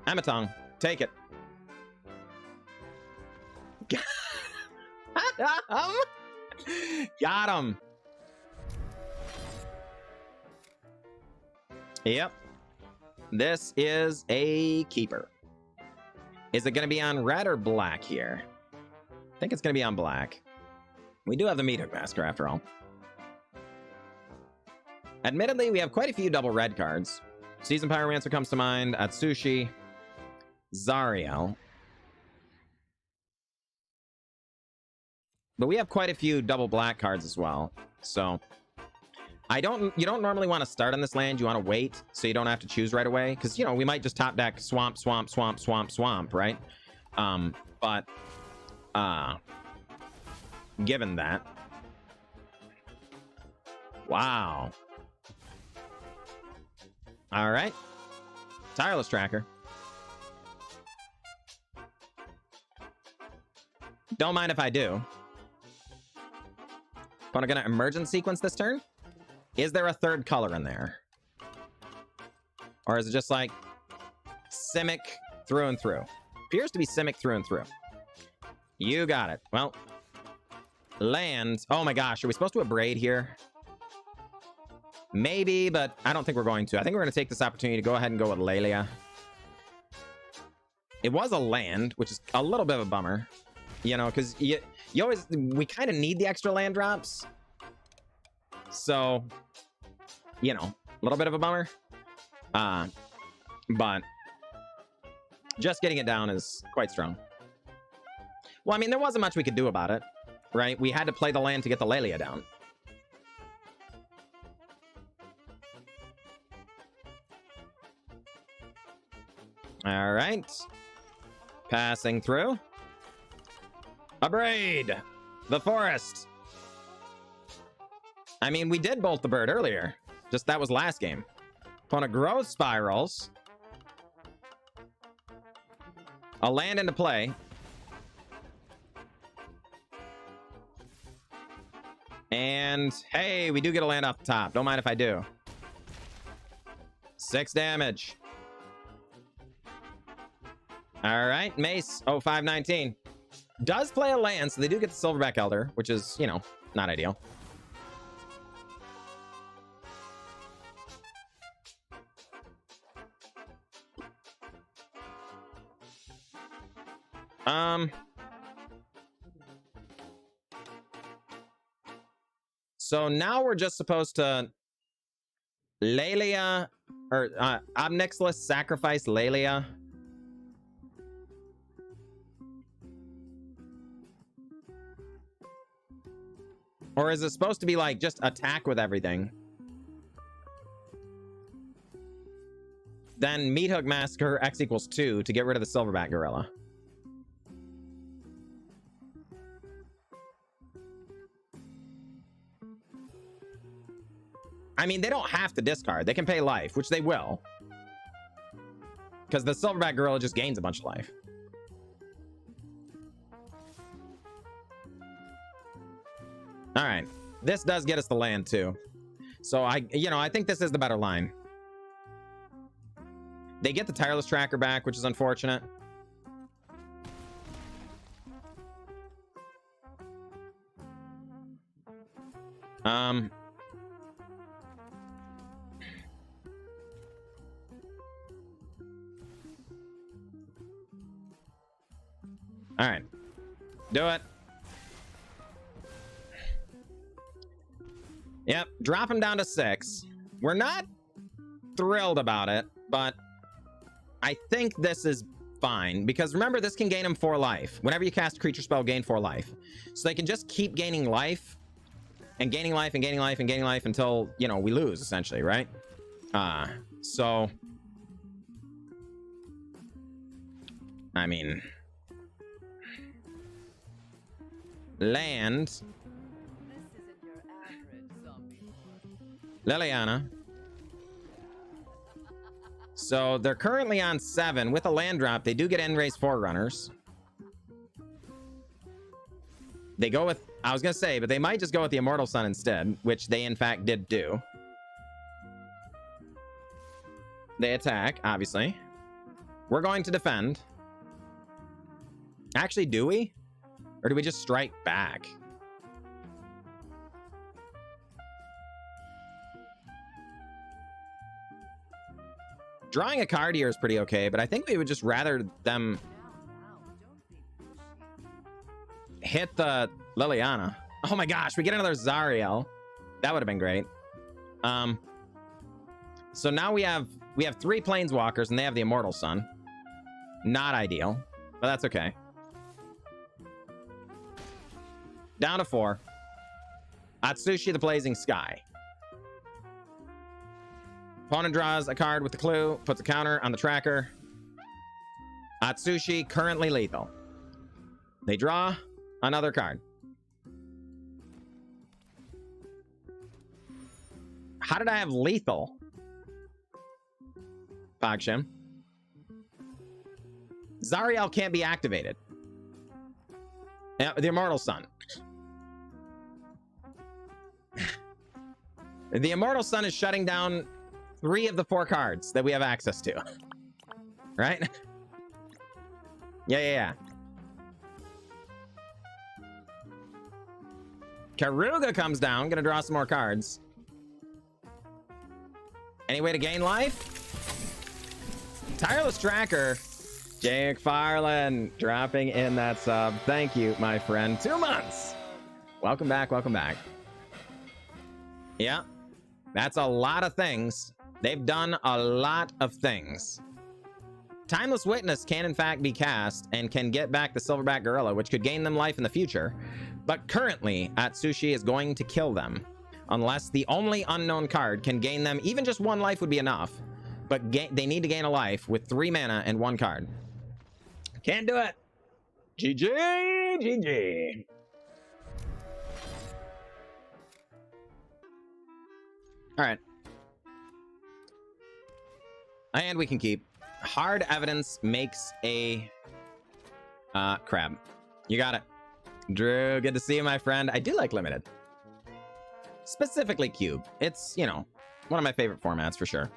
Amatong, take it. Got him. Yep. This is a keeper. Is it going to be on red or black here? I think it's going to be on black. We do have the Meathook Masker after all. Admittedly, we have quite a few double red cards. Season Pyromancer comes to mind. Atsushi. Zariel. But we have quite a few double black cards as well. So you don't normally want to start on this land. You want to wait so you don't have to choose right away. Because, you know, we might just top deck swamp, right? But given that. Wow. All right. Tireless Tracker. Don't mind if I do. Opponent gonna emergent sequence this turn? Is there a third color in there? Or is it just like Simic through and through? Appears to be Simic through and through. You got it. Well, land. Oh my gosh, are we supposed to abrade here? Maybe, but I don't think we're going to. I think we're going to take this opportunity to go ahead and go with Lelia. It was a land, which is a little bit of a bummer. You know, because you always... We kind of need the extra land drops. So, you know, a little bit of a bummer. But just getting it down is quite strong. Well, I mean, there wasn't much we could do about it, right? We had to play the land to get the Lelia down. All right. Passing through. Abrade! The forest! I mean, we did bolt the bird earlier. Just that was last game. Opponent growth spirals. A land into play. And, hey, we do get a land off the top. Don't mind if I do. 6 damage. All right, Mace, 0519. Does play a land, so they do get the Silverback Elder, which is, you know, not ideal. So now we're just supposed to Lelia, or Obnixilis sacrifice Lelia. Or is it supposed to be like just attack with everything? Then Meat Hook Massacre X equals 2 to get rid of the Silverback Gorilla. I mean, they don't have to discard. They can pay life, which they will. Because the Silverback Gorilla just gains a bunch of life. All right, this does get us the land too. So I think this is the better line. They get the Tireless Tracker back, which is unfortunate. All right, do it. Yep, drop him down to 6. We're not thrilled about it, but I think this is fine. Because remember, this can gain him 4 life. Whenever you cast a creature spell, gain 4 life. So they can just keep gaining life, and gaining life, and gaining life, and gaining life until, you know, we lose, essentially, right? So... I mean... Land... Liliana. So they're currently on 7 with a land drop. They do get End-Raze Forerunners. They go with, I was gonna say, but they might just go with the Immortal Sun instead, which they in fact did do. They attack, obviously. We're going to defend. Actually, do we? Or do we just strike back? Drawing a card here is pretty okay, but I think we would just rather them hit the Liliana. Oh my gosh, we get another Zariel. That would have been great. So now we have 3 Planeswalkers and they have the Immortal Sun. Not ideal, but that's okay. Down to 4. Atsushi the Blazing Sky. Opponent draws a card with the clue, puts a counter on the tracker. Atsushi currently lethal. They draw another card. How did I have lethal? Pogshim. Zariel can't be activated. Yeah, the Immortal Sun. The Immortal Sun is shutting down 3 of the 4 cards that we have access to. Right? Yeah. Karuga comes down. Gonna draw some more cards. Any way to gain life? Tireless Tracker. Jake Farland dropping in that sub. Thank you, my friend. 2 months. Welcome back. Welcome back. Yeah. That's a lot of things. They've done a lot of things. Timeless Witness can in fact be cast and can get back the Silverback Gorilla, which could gain them life in the future. But currently, Atsushi is going to kill them. Unless the only unknown card can gain them, even just 1 life would be enough. But they need to gain a life with 3 mana and 1 card. Can't do it. GG. All right. And we can keep. Hard evidence makes a crab. You got it. Drew, good to see you, my friend. I do like limited. Specifically cube. It's, you know, one of my favorite formats for sure.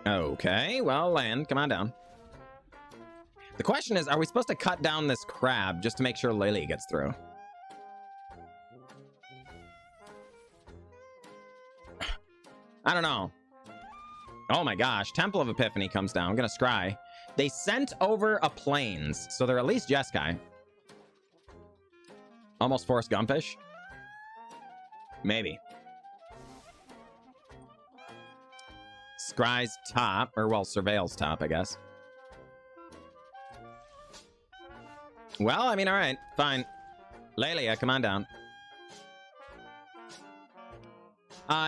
Okay, well, land. Come on down. The question is, are we supposed to cut down this crab just to make sure Lily gets through? I don't know. Oh my gosh. Temple of Epiphany comes down. I'm gonna scry. They sent over a plains, so they're at least Jeskai. Almost Forrest Gumpish. Maybe. Scry's top, or well, Surveil's top, I guess. Well, I mean, all right, fine. Lelia, come on down.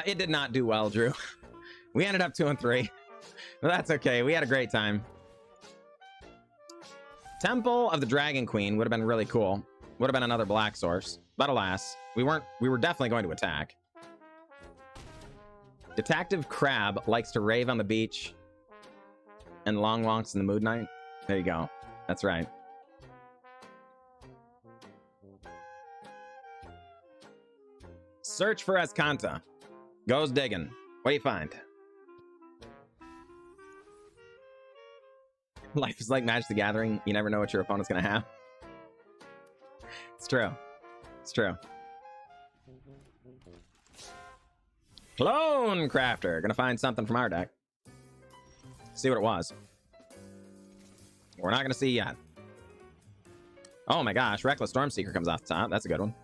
It did not do well, Drew. We ended up 2 and 3. But that's okay. We had a great time. Temple of the Dragon Queen would have been really cool. Would have been another black source. But alas, we were definitely going to attack. Detective Crab likes to rave on the beach and long walks in the mood night. There you go. That's right. Search for Escanta. Goes digging. What do you find? Life is like Magic the Gathering. You never know what your opponent's gonna have. It's true. It's true. Clone Crafter. Gonna find something from our deck. See what it was. We're not gonna see yet. Oh my gosh. Reckless Stormseeker comes off the top. That's a good one.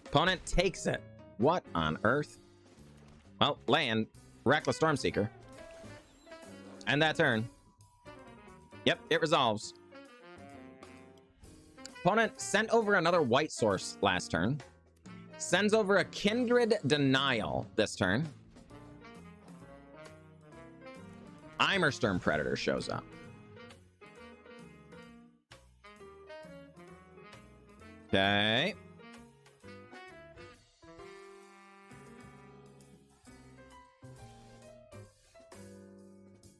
Opponent takes it. What on earth? Well, land. Reckless Stormseeker. And that turn. Yep, it resolves. Opponent sent over another white source last turn. Sends over a Kindred Denial this turn. Immersturm Predator shows up. Okay.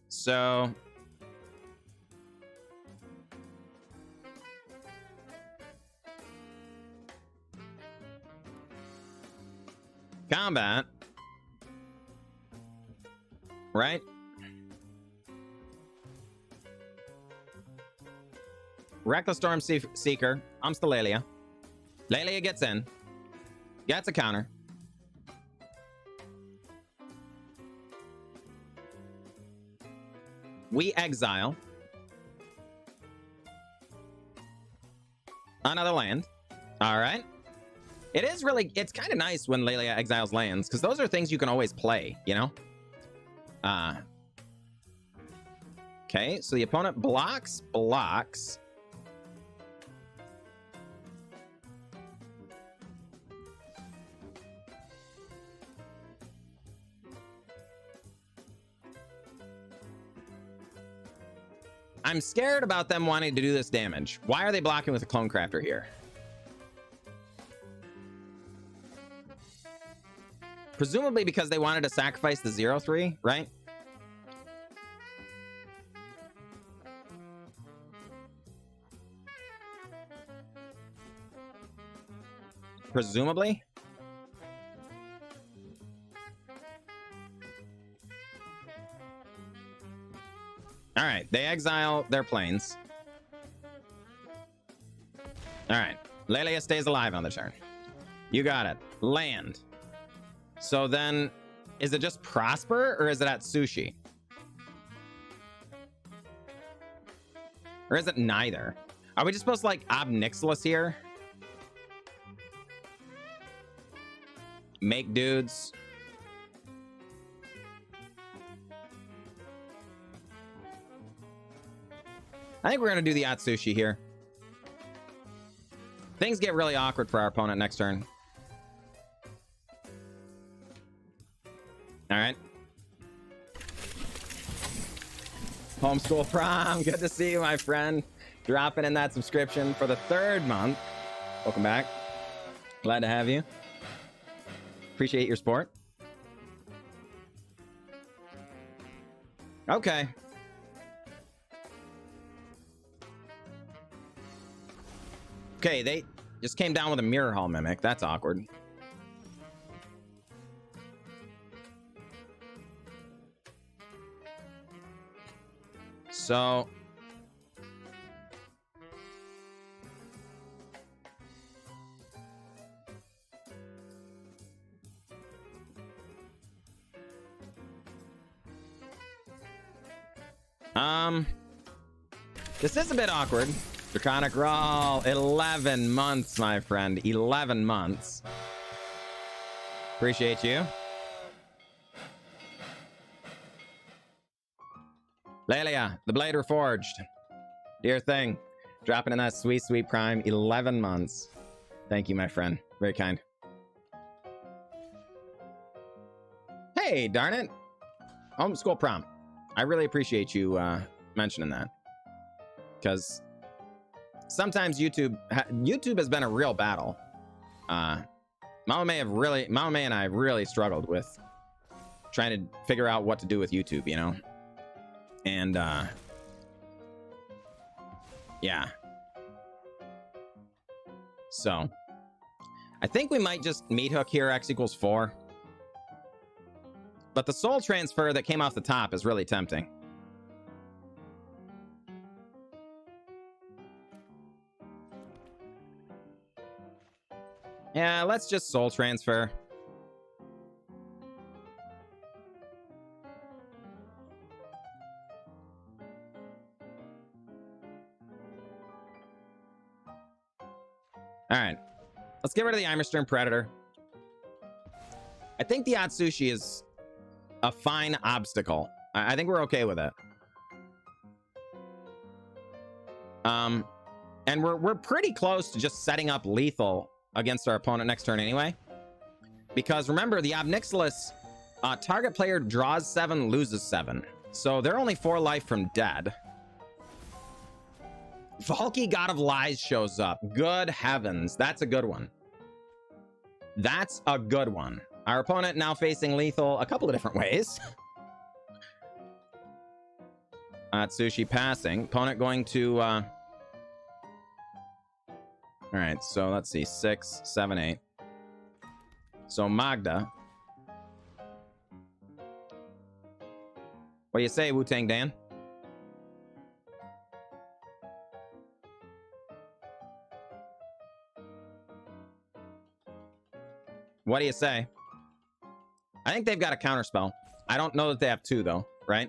So combat, right? Reckless Storm Seeker. I'm still Lelia. Lelia gets in. Gets a counter. We exile another land. All right. It is really, it's kind of nice when Lelia exiles lands, because those are things you can always play, you know? Okay, so the opponent blocks. I'm scared about them wanting to do this damage. Why are they blocking with a Clone Crafter here? Presumably because they wanted to sacrifice the 0/3, right? presumably. All right, they exile their planes. All right, Lelia stays alive on the turn. You got it. Land. So then, is it just Prosper or is it at Sushi? Or is it neither? Are we just supposed to like Ob Nixilis here? Make dudes. I think we're going to do the Atsushi here. Things get really awkward for our opponent next turn. All right. Homeschool Prom, good to see you, my friend. Dropping in that subscription for the 3rd month. Welcome back. Glad to have you. Appreciate your support. Okay. Okay, they just came down with a Mirror Hall Mimic. That's awkward. So... this is a bit awkward. Draconic Roll, 11 months, my friend. 11 months. Appreciate you. Lelia, the Blade Reforged. Dear thing. Dropping in that sweet, sweet prime. 11 months. Thank you, my friend. Very kind. Hey, darn it. Homeschool Prom. I really appreciate you mentioning that. Because sometimes YouTube has been a real battle. Mama May and I have really struggled with trying to figure out what to do with YouTube, you know? And yeah. So I think we might just meat hook here, X equals 4. But the soul transfer that came off the top is really tempting. Yeah, let's just soul transfer. All right, let's get rid of the Immerstern Predator. I think the Atsushi is a fine obstacle. I think we're okay with it. And we're pretty close to just setting up lethal against our opponent next turn anyway. Because remember, the Ob Nixilis, target player draws 7, loses 7. So they're only 4 life from dead. Valky, God of Lies shows up. Good heavens. That's a good one. That's a good one. Our opponent now facing lethal a couple of different ways. Atsushi passing. Opponent going to... All right, so let's see. 6, 7, 8. So Magda. What do you say, Wu-Tang Dan? What do you say? I think they've got a counterspell. I don't know that they have 2, though, right?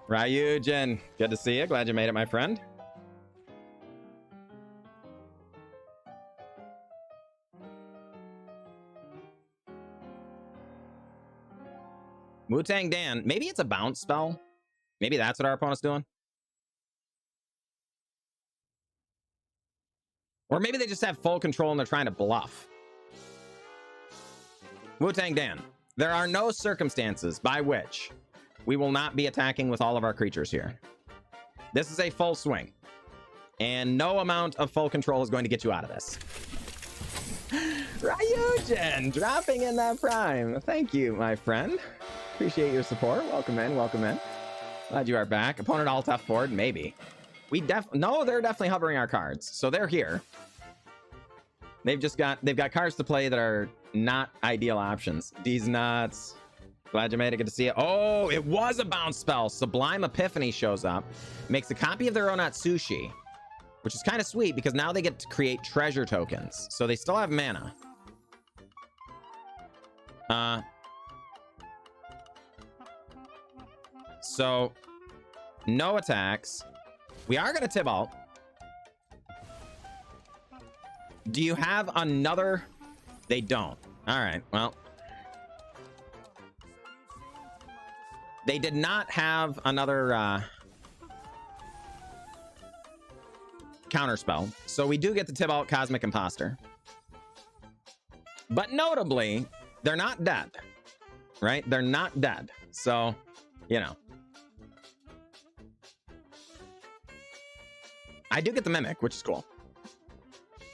Ryujin, good to see you. Glad you made it, my friend. Wu-Tang Dan, maybe it's a bounce spell. Maybe that's what our opponent's doing. Or maybe they just have full control and they're trying to bluff. Wu-Tang Dan, there are no circumstances by which we will not be attacking with all of our creatures here. This is a full swing. And no amount of full control is going to get you out of this. Ryujin, dropping in that prime. Thank you, my friend. Appreciate your support. Welcome in, welcome in. Glad you are back. Opponent alt F4, maybe. No, they're definitely hovering our cards. So they're here. They've got cards to play that are not ideal options. These nuts. Glad you made it. Good to see you. Oh, it was a bounce spell. Sublime Epiphany shows up. Makes a copy of their own Atsushi, which is kind of sweet because now they get to create treasure tokens. So they still have mana. So no attacks. We are going to Tibalt. Do you have another? They don't. All right, well. They did not have another counterspell. So we do get the Tibalt Cosmic Imposter. But notably, they're not dead. Right? They're not dead. So, you know. I do get the Mimic, which is cool.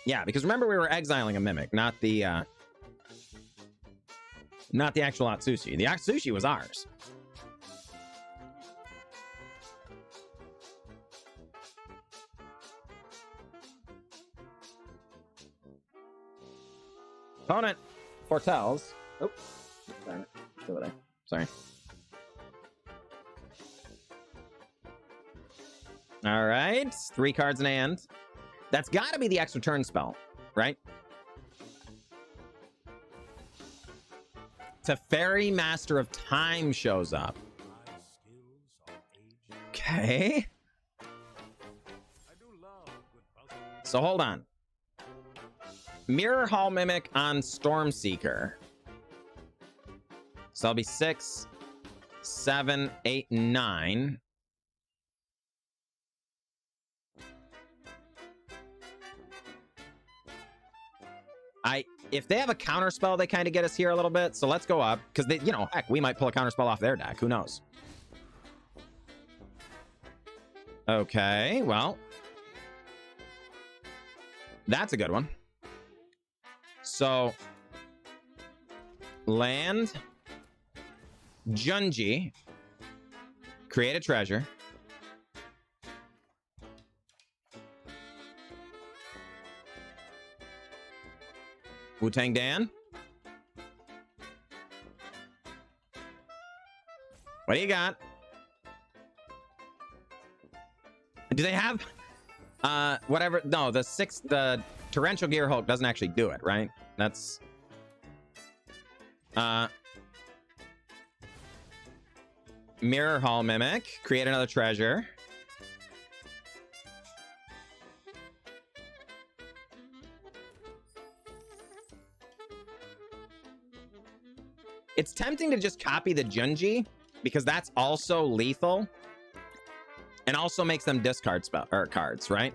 Yeah, because remember we were exiling a Mimic, not the actual Atsushi. The Atsushi was ours. Opponent foretells. Oh, sorry. All right, 3 cards in hand. That's got to be the extra turn spell, right? Teferi, Master of Time shows up. Okay. So hold on. Mirror Hall Mimic on Stormseeker. So that'll be 6, 7, 8, 9. If they have a counter spell, they kind of get us here a little bit. So let's go up because they, you know, heck, we might pull a counter spell off their deck. Who knows? Okay, well, that's a good one. So, land, Junji, create a treasure. Wu-Tang Dan. What do you got? Do they have whatever? No, the Torrential Gear Hulk doesn't actually do it, right? That's Mirror Hall Mimic, create another treasure. It's tempting to just copy the Junji because that's also lethal and also makes them discard spell or cards, right?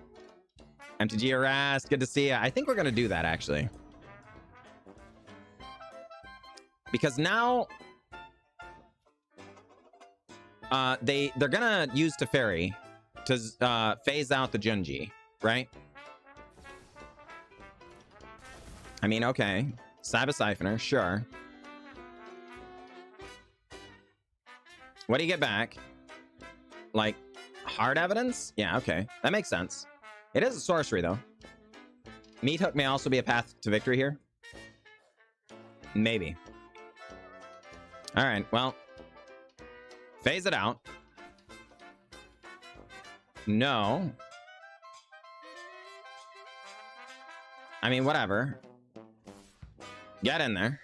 MTGA Rast, good to see you. I think we're gonna do that actually, because now they're gonna use Teferi to phase out the Junji, right? I mean, okay, Cyber Siphoner, sure. What do you get back? Like, hard evidence? Yeah, okay. That makes sense. It is a sorcery, though. Meat Hook may also be a path to victory here. Maybe. All right, well. Phase it out. No. I mean, whatever. Get in there.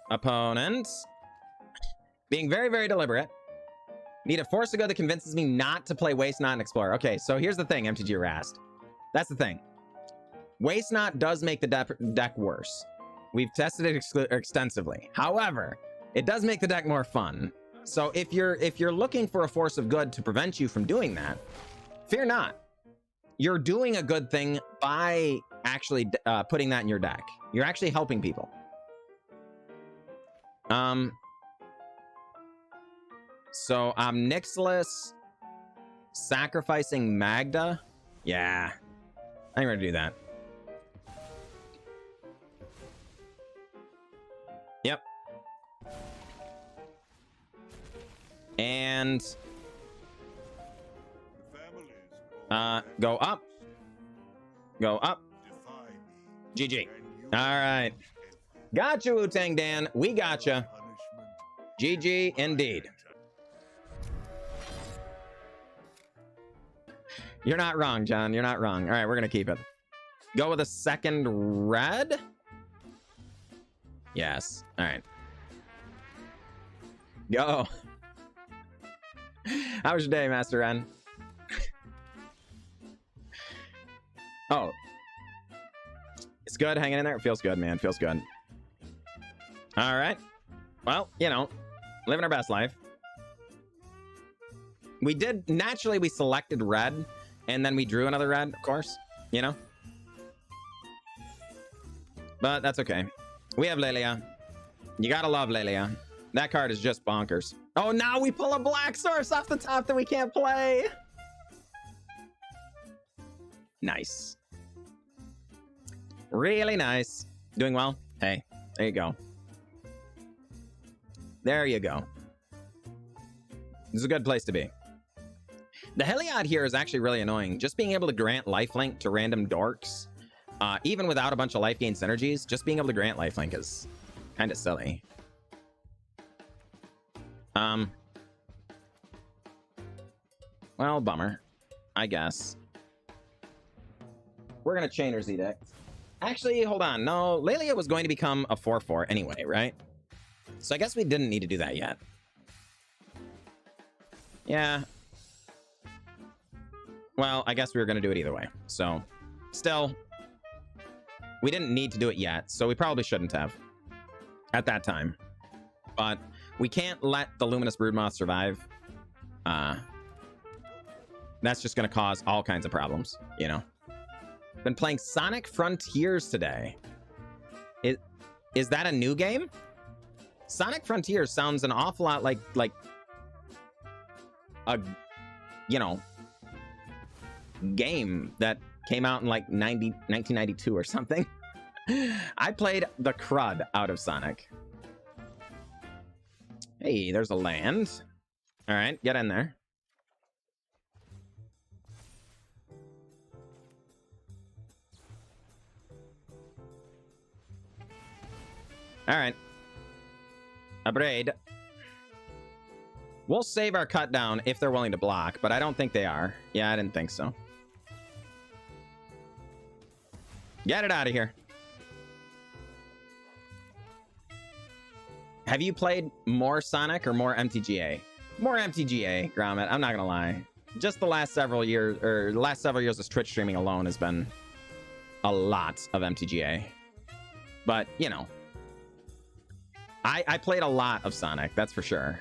Opponent. Being very, very deliberate. Need a Force to Go that convinces me not to play Waste Not and Explorer. Okay, so here's the thing, MTG Rast. That's the thing. Waste Not does make the deck worse. We've tested it extensively. However, it does make the deck more fun. So if you're looking for a Force of Good to prevent you from doing that, fear not. You're doing a good thing by actually putting that in your deck. You're actually helping people. So I'm Nixless sacrificing Magda. Yeah, I'm ready to do that. And go up. Go up. GG. All right. Gotcha, Wu-Tang Dan. We gotcha. GG indeed. You're not wrong, John. You're not wrong. All right, we're going to keep it. Go with a second red. Yes. All right. Go. How was your day, Master Ren? Oh. It's good hanging in there. It feels good, man. Feels good. All right. Well, you know, living our best life. We did, naturally, we selected red, and then we drew another red, of course, you know? But that's okay. We have Lelia. You gotta love Lelia. That card is just bonkers. Oh, now we pull a black source off the top that we can't play. Nice. Really nice. Doing well? Hey, there you go. There you go. This is a good place to be. The Heliod here is actually really annoying. Just being able to grant lifelink to random dorks, even without a bunch of life gain synergies, just being able to grant lifelink is kind of silly. Well, bummer, I guess. We're gonna Chainer's Edict. Actually, hold on. No, Lelia was going to become a 4/4 anyway, right? So I guess we didn't need to do that yet. Yeah. Well, I guess we were going to do it either way. So, still, we didn't need to do it yet, so we probably shouldn't have at that time. But we can't let the Luminous Broodmoth survive. That's just going to cause all kinds of problems, you know? Been playing Sonic Frontiers today. Is that a new game? Sonic Frontiers sounds an awful lot like a, you know, game that came out in like 1992 or something. I played the crud out of Sonic. Hey, there's a land. All right, get in there. All right. A braid. We'll save our cut down if they're willing to block, but I don't think they are. Yeah, I didn't think so. Get it out of here. Have you played more Sonic or more MTGA? More MTGA, Gromit. I'm not gonna lie. Just the last several years, or the last several years of Twitch streaming alone has been a lot of MTGA. But, you know, I played a lot of Sonic, that's for sure.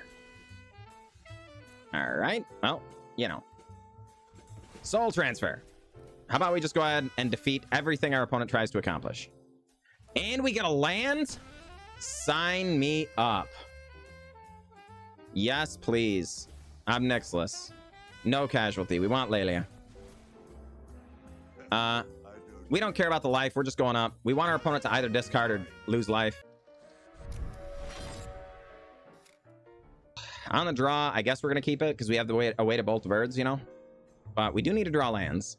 All right, well, you know. Soul Transfer. How about we just go ahead and defeat everything our opponent tries to accomplish? And we get a land? Sign me up. Yes, please. Obnixilus. No casualty. We want Lelia. We don't care about the life. We're just going up. We want our opponent to either discard or lose life. On the draw, I guess we're going to keep it because we have a way to bolt birds, you know? But we do need to draw lands.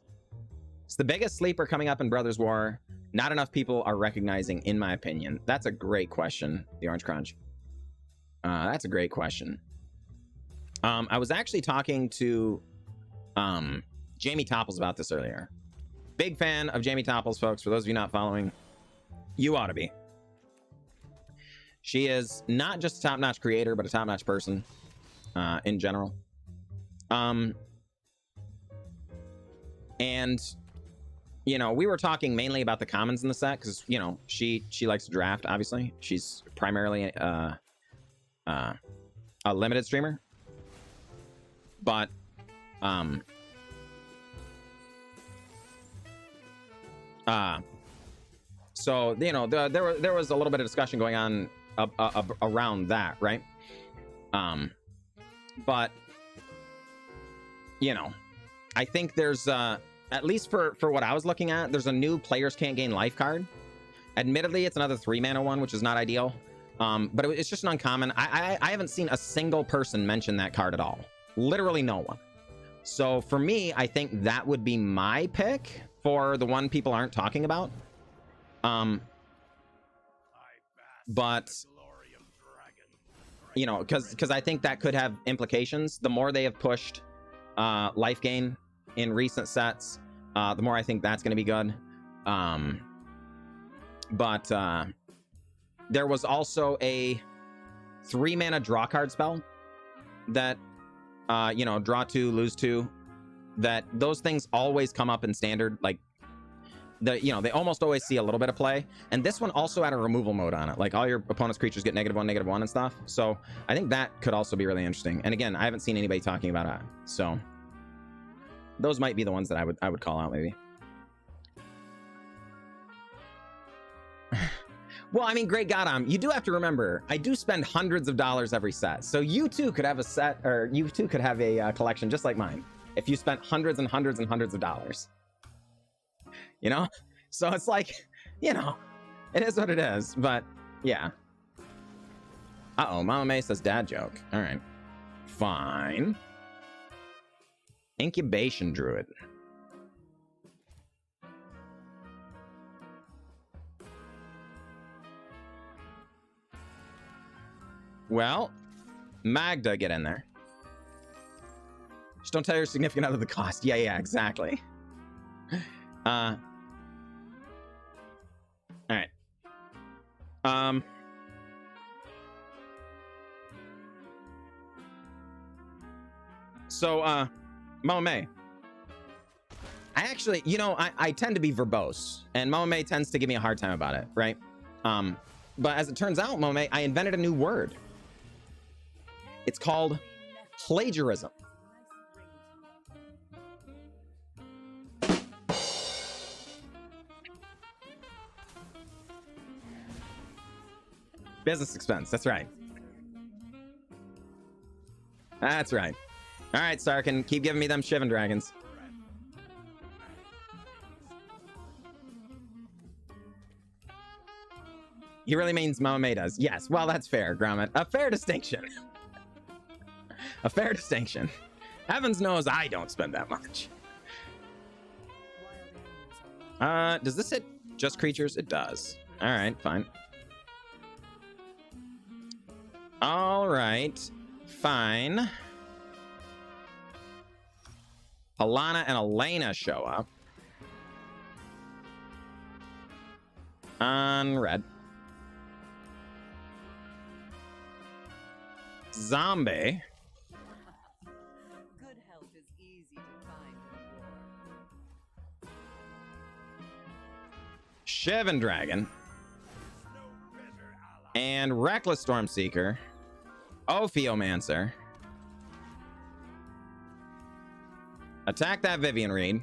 It's the biggest sleeper coming up in Brothers War. Not enough people are recognizing, in my opinion. That's a great question, the Orange Crunch. That's a great question. I was actually talking to Jamie Topples about this earlier. Big fan of Jamie Topples, folks. For those of you not following, you ought to be. She is not just a top-notch creator, but a top-notch person in general. And, you know, we were talking mainly about the commons in the set because, you know, she likes to draft, obviously. She's primarily a limited streamer. But, so, you know, there was a little bit of discussion going on around that, right? But, you know, I think there's at least for what I was looking at, there's a new players can't gain life card. Admittedly, it's another 3-mana one, which is not ideal, But it's just an uncommon. I haven't seen a single person mention that card at all. Literally no one. So for me, I think that would be my pick for the one people aren't talking about. But you know, because I think that could have implications. The more they have pushed life gain in recent sets, the more I think that's going to be good. But there was also a 3-mana draw card spell that, you know, draw 2, lose 2. That those things always come up in standard. Like, you know, they almost always see a little bit of play. And this one also had a removal mode on it. Like, all your opponent's creatures get -1/-1 and stuff. So I think that could also be really interesting. And again, I haven't seen anybody talking about it. So those might be the ones that I would call out, maybe. Well, I mean, great God, you do have to remember, I do spend hundreds of dollars every set. So you too could have a set, or you too could have a collection just like mine, if you spent hundreds and hundreds and hundreds of dollars. You know? So it's like, you know, it is what it is. But yeah. Uh-oh, Mama May says dad joke. All right. Fine. Incubation Druid. Well, Magda, get in there. Just don't tell your significant other the cost. Yeah, exactly. All right. So, Mama May. I actually, you know, I tend to be verbose, and Mama May tends to give me a hard time about it, right? But as it turns out, Mama May, I invented a new word. It's called plagiarism. Business expense, that's right. That's right. All right, Sarkin, keep giving me them Shivan Dragons. He really means Mama May does. Yes, well, that's fair, Gromit. A fair distinction. A fair distinction. Heavens knows I don't spend that much. Does this hit just creatures? It does. All right, fine. All right, fine. Alana and Elena show up. On red. Zombie. Good health is easy to find in war. Shivan Dragon. And Reckless Stormseeker. Ophiomancer. Attack that Vivian Reed.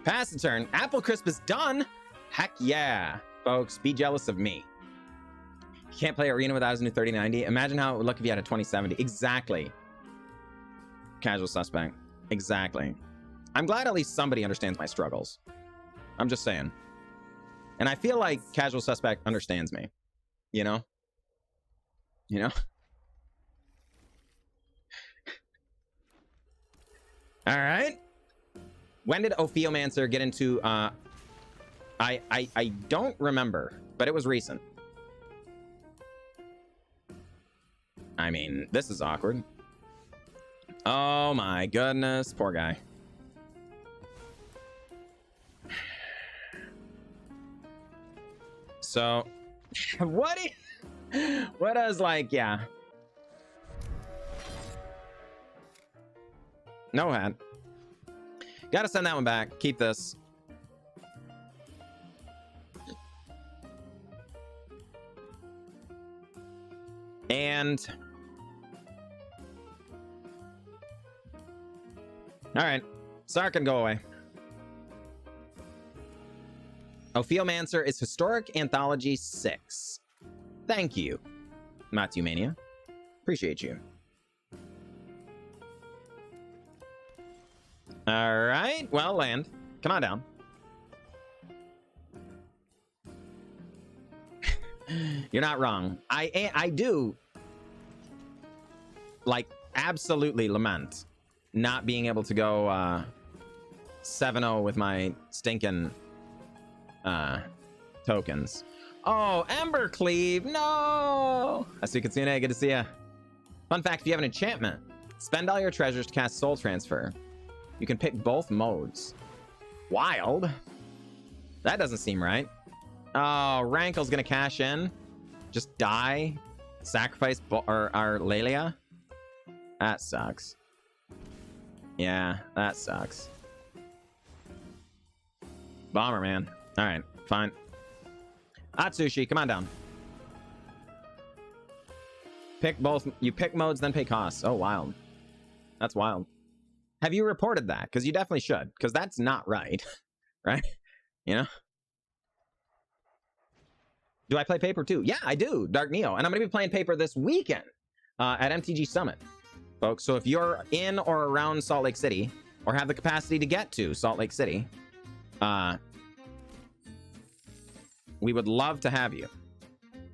Pass the turn. Apple Crisp is done. Heck yeah, folks. Be jealous of me. You can't play Arena without his new 3090. Imagine how it would look if you had a 2070. Exactly. Casual Suspect. Exactly. I'm glad at least somebody understands my struggles. I'm just saying. And I feel like Casual Suspect understands me. You know? You know? All right. When did Ophiomancer get into I don't remember, but it was recent. I mean, this is awkward. Oh my goodness, poor guy. So, what is like, yeah. No hat. Gotta send that one back. Keep this. And all right, Sark can go away. Ophiomancer is Historic Anthology 6. Thank you, Matthew Mania. Appreciate you. All right, well, land. Come on down. You're not wrong. I do, like, absolutely lament not being able to go 7-0 with my stinking tokens. Oh, Embercleave, no! Asukitsune, good to see ya. Fun fact, if you have an enchantment, spend all your treasures to cast Soul Transfer. You can pick both modes. Wild. That doesn't seem right. Oh, Rankle's gonna cash in. Just die. Sacrifice our Lelia. That sucks. Yeah, that sucks. Bomber, man. Alright, fine. Atsushi, come on down. Pick both. You pick modes, then pay costs. Oh, wild. That's wild. Have you reported that? Because you definitely should. Because that's not right. Right? You know? Do I play Paper too? Yeah, I do. Dark Neo. And I'm going to be playing Paper this weekend at MTG Summit, folks. So if you're in or around Salt Lake City, or have the capacity to get to Salt Lake City, we would love to have you.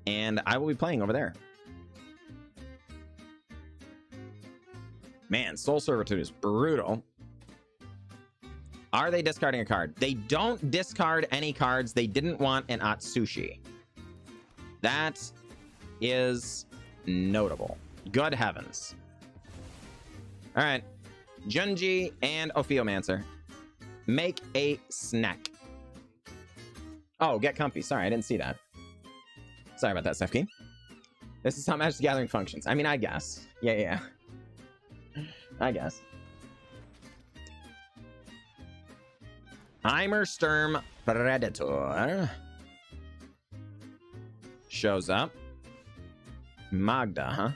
And I will be playing over there. Man, Soul Servitude is brutal. Are they discarding a card? They don't discard any cards they didn't want in Atsushi. That is notable. Good heavens. All right. Junji and Ophiomancer. Make a snack. Oh, get comfy. Sorry, I didn't see that. Sorry about that, Sefkin. This is how Magic the Gathering functions. I mean, I guess. Yeah. I guess. Heimersturm Predator shows up. Magda, huh?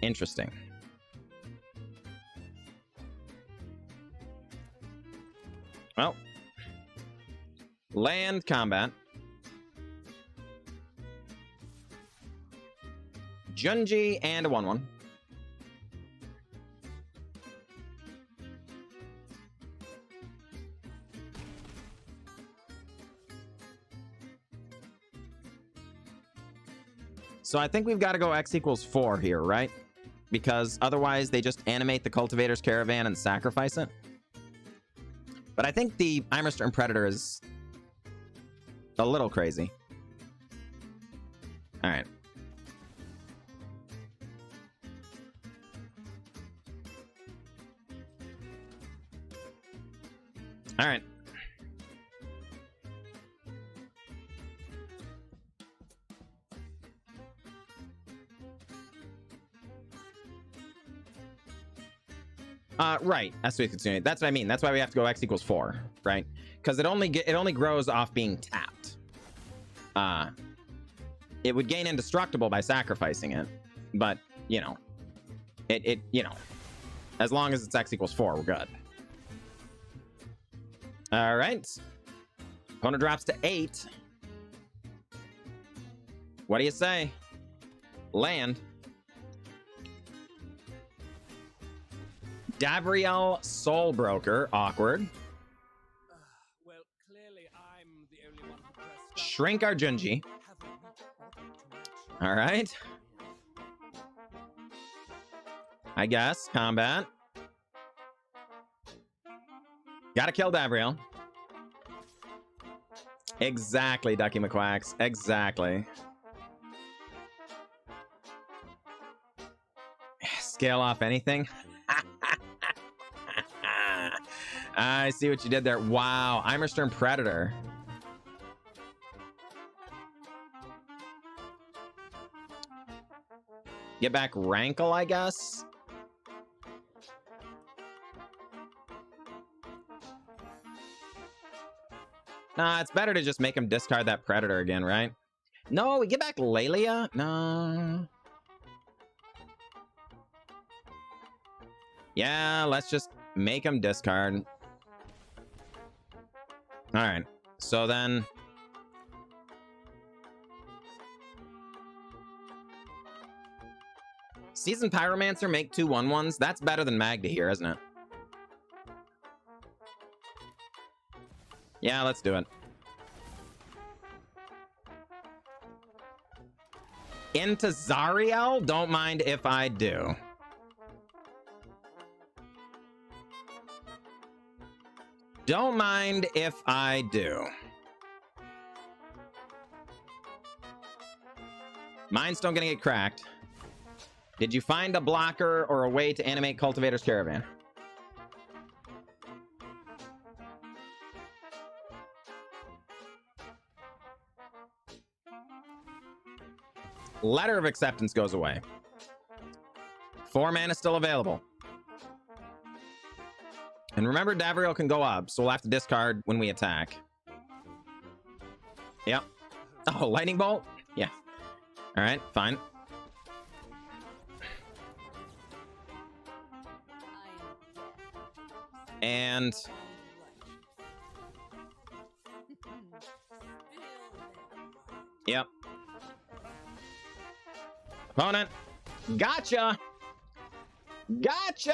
Interesting. Well, land combat. Junji and a 1/1. So I think we've got to go X equals 4 here, right? Because otherwise they just animate the Cultivator's Caravan and sacrifice it. But I think the Heimersturm Predator is a little crazy. All right. All right. Right. That's what I mean. That's why we have to go X equals 4, right? Because it only grows off being tapped. It would gain indestructible by sacrificing it, but you know, as long as it's X equals 4, we're good. All right. Opponent drops to 8. What do you say? Land. Davriel Soulbroker, awkward. Well, clearly I'm the only one who pressed Shrink our Junji. All right. I guess combat. Gotta kill Davriel. Exactly, Ducky McQuacks. Exactly. Scale off anything. I see what you did there. Wow, Heimersturm Predator. Get back Rankle, I guess. Nah, it's better to just make him discard that Predator again, right? No, we get back Lelia? No. Yeah, let's just make him discard. All right, so then Seasoned Pyromancer, make 2 1/1s. That's better than Magda here, isn't it? Yeah, let's do it. into Zariel? Don't mind if I do. Don't mind if I do. Mine's still gonna get cracked. Did you find a blocker or a way to animate Cultivator's Caravan? Letter of Acceptance goes away. 4 mana still available. And remember, Davriel can go up, so we'll have to discard when we attack. Yep. Oh, Lightning Bolt? Yeah. All right, fine. And yep. Opponent. Gotcha. Gotcha.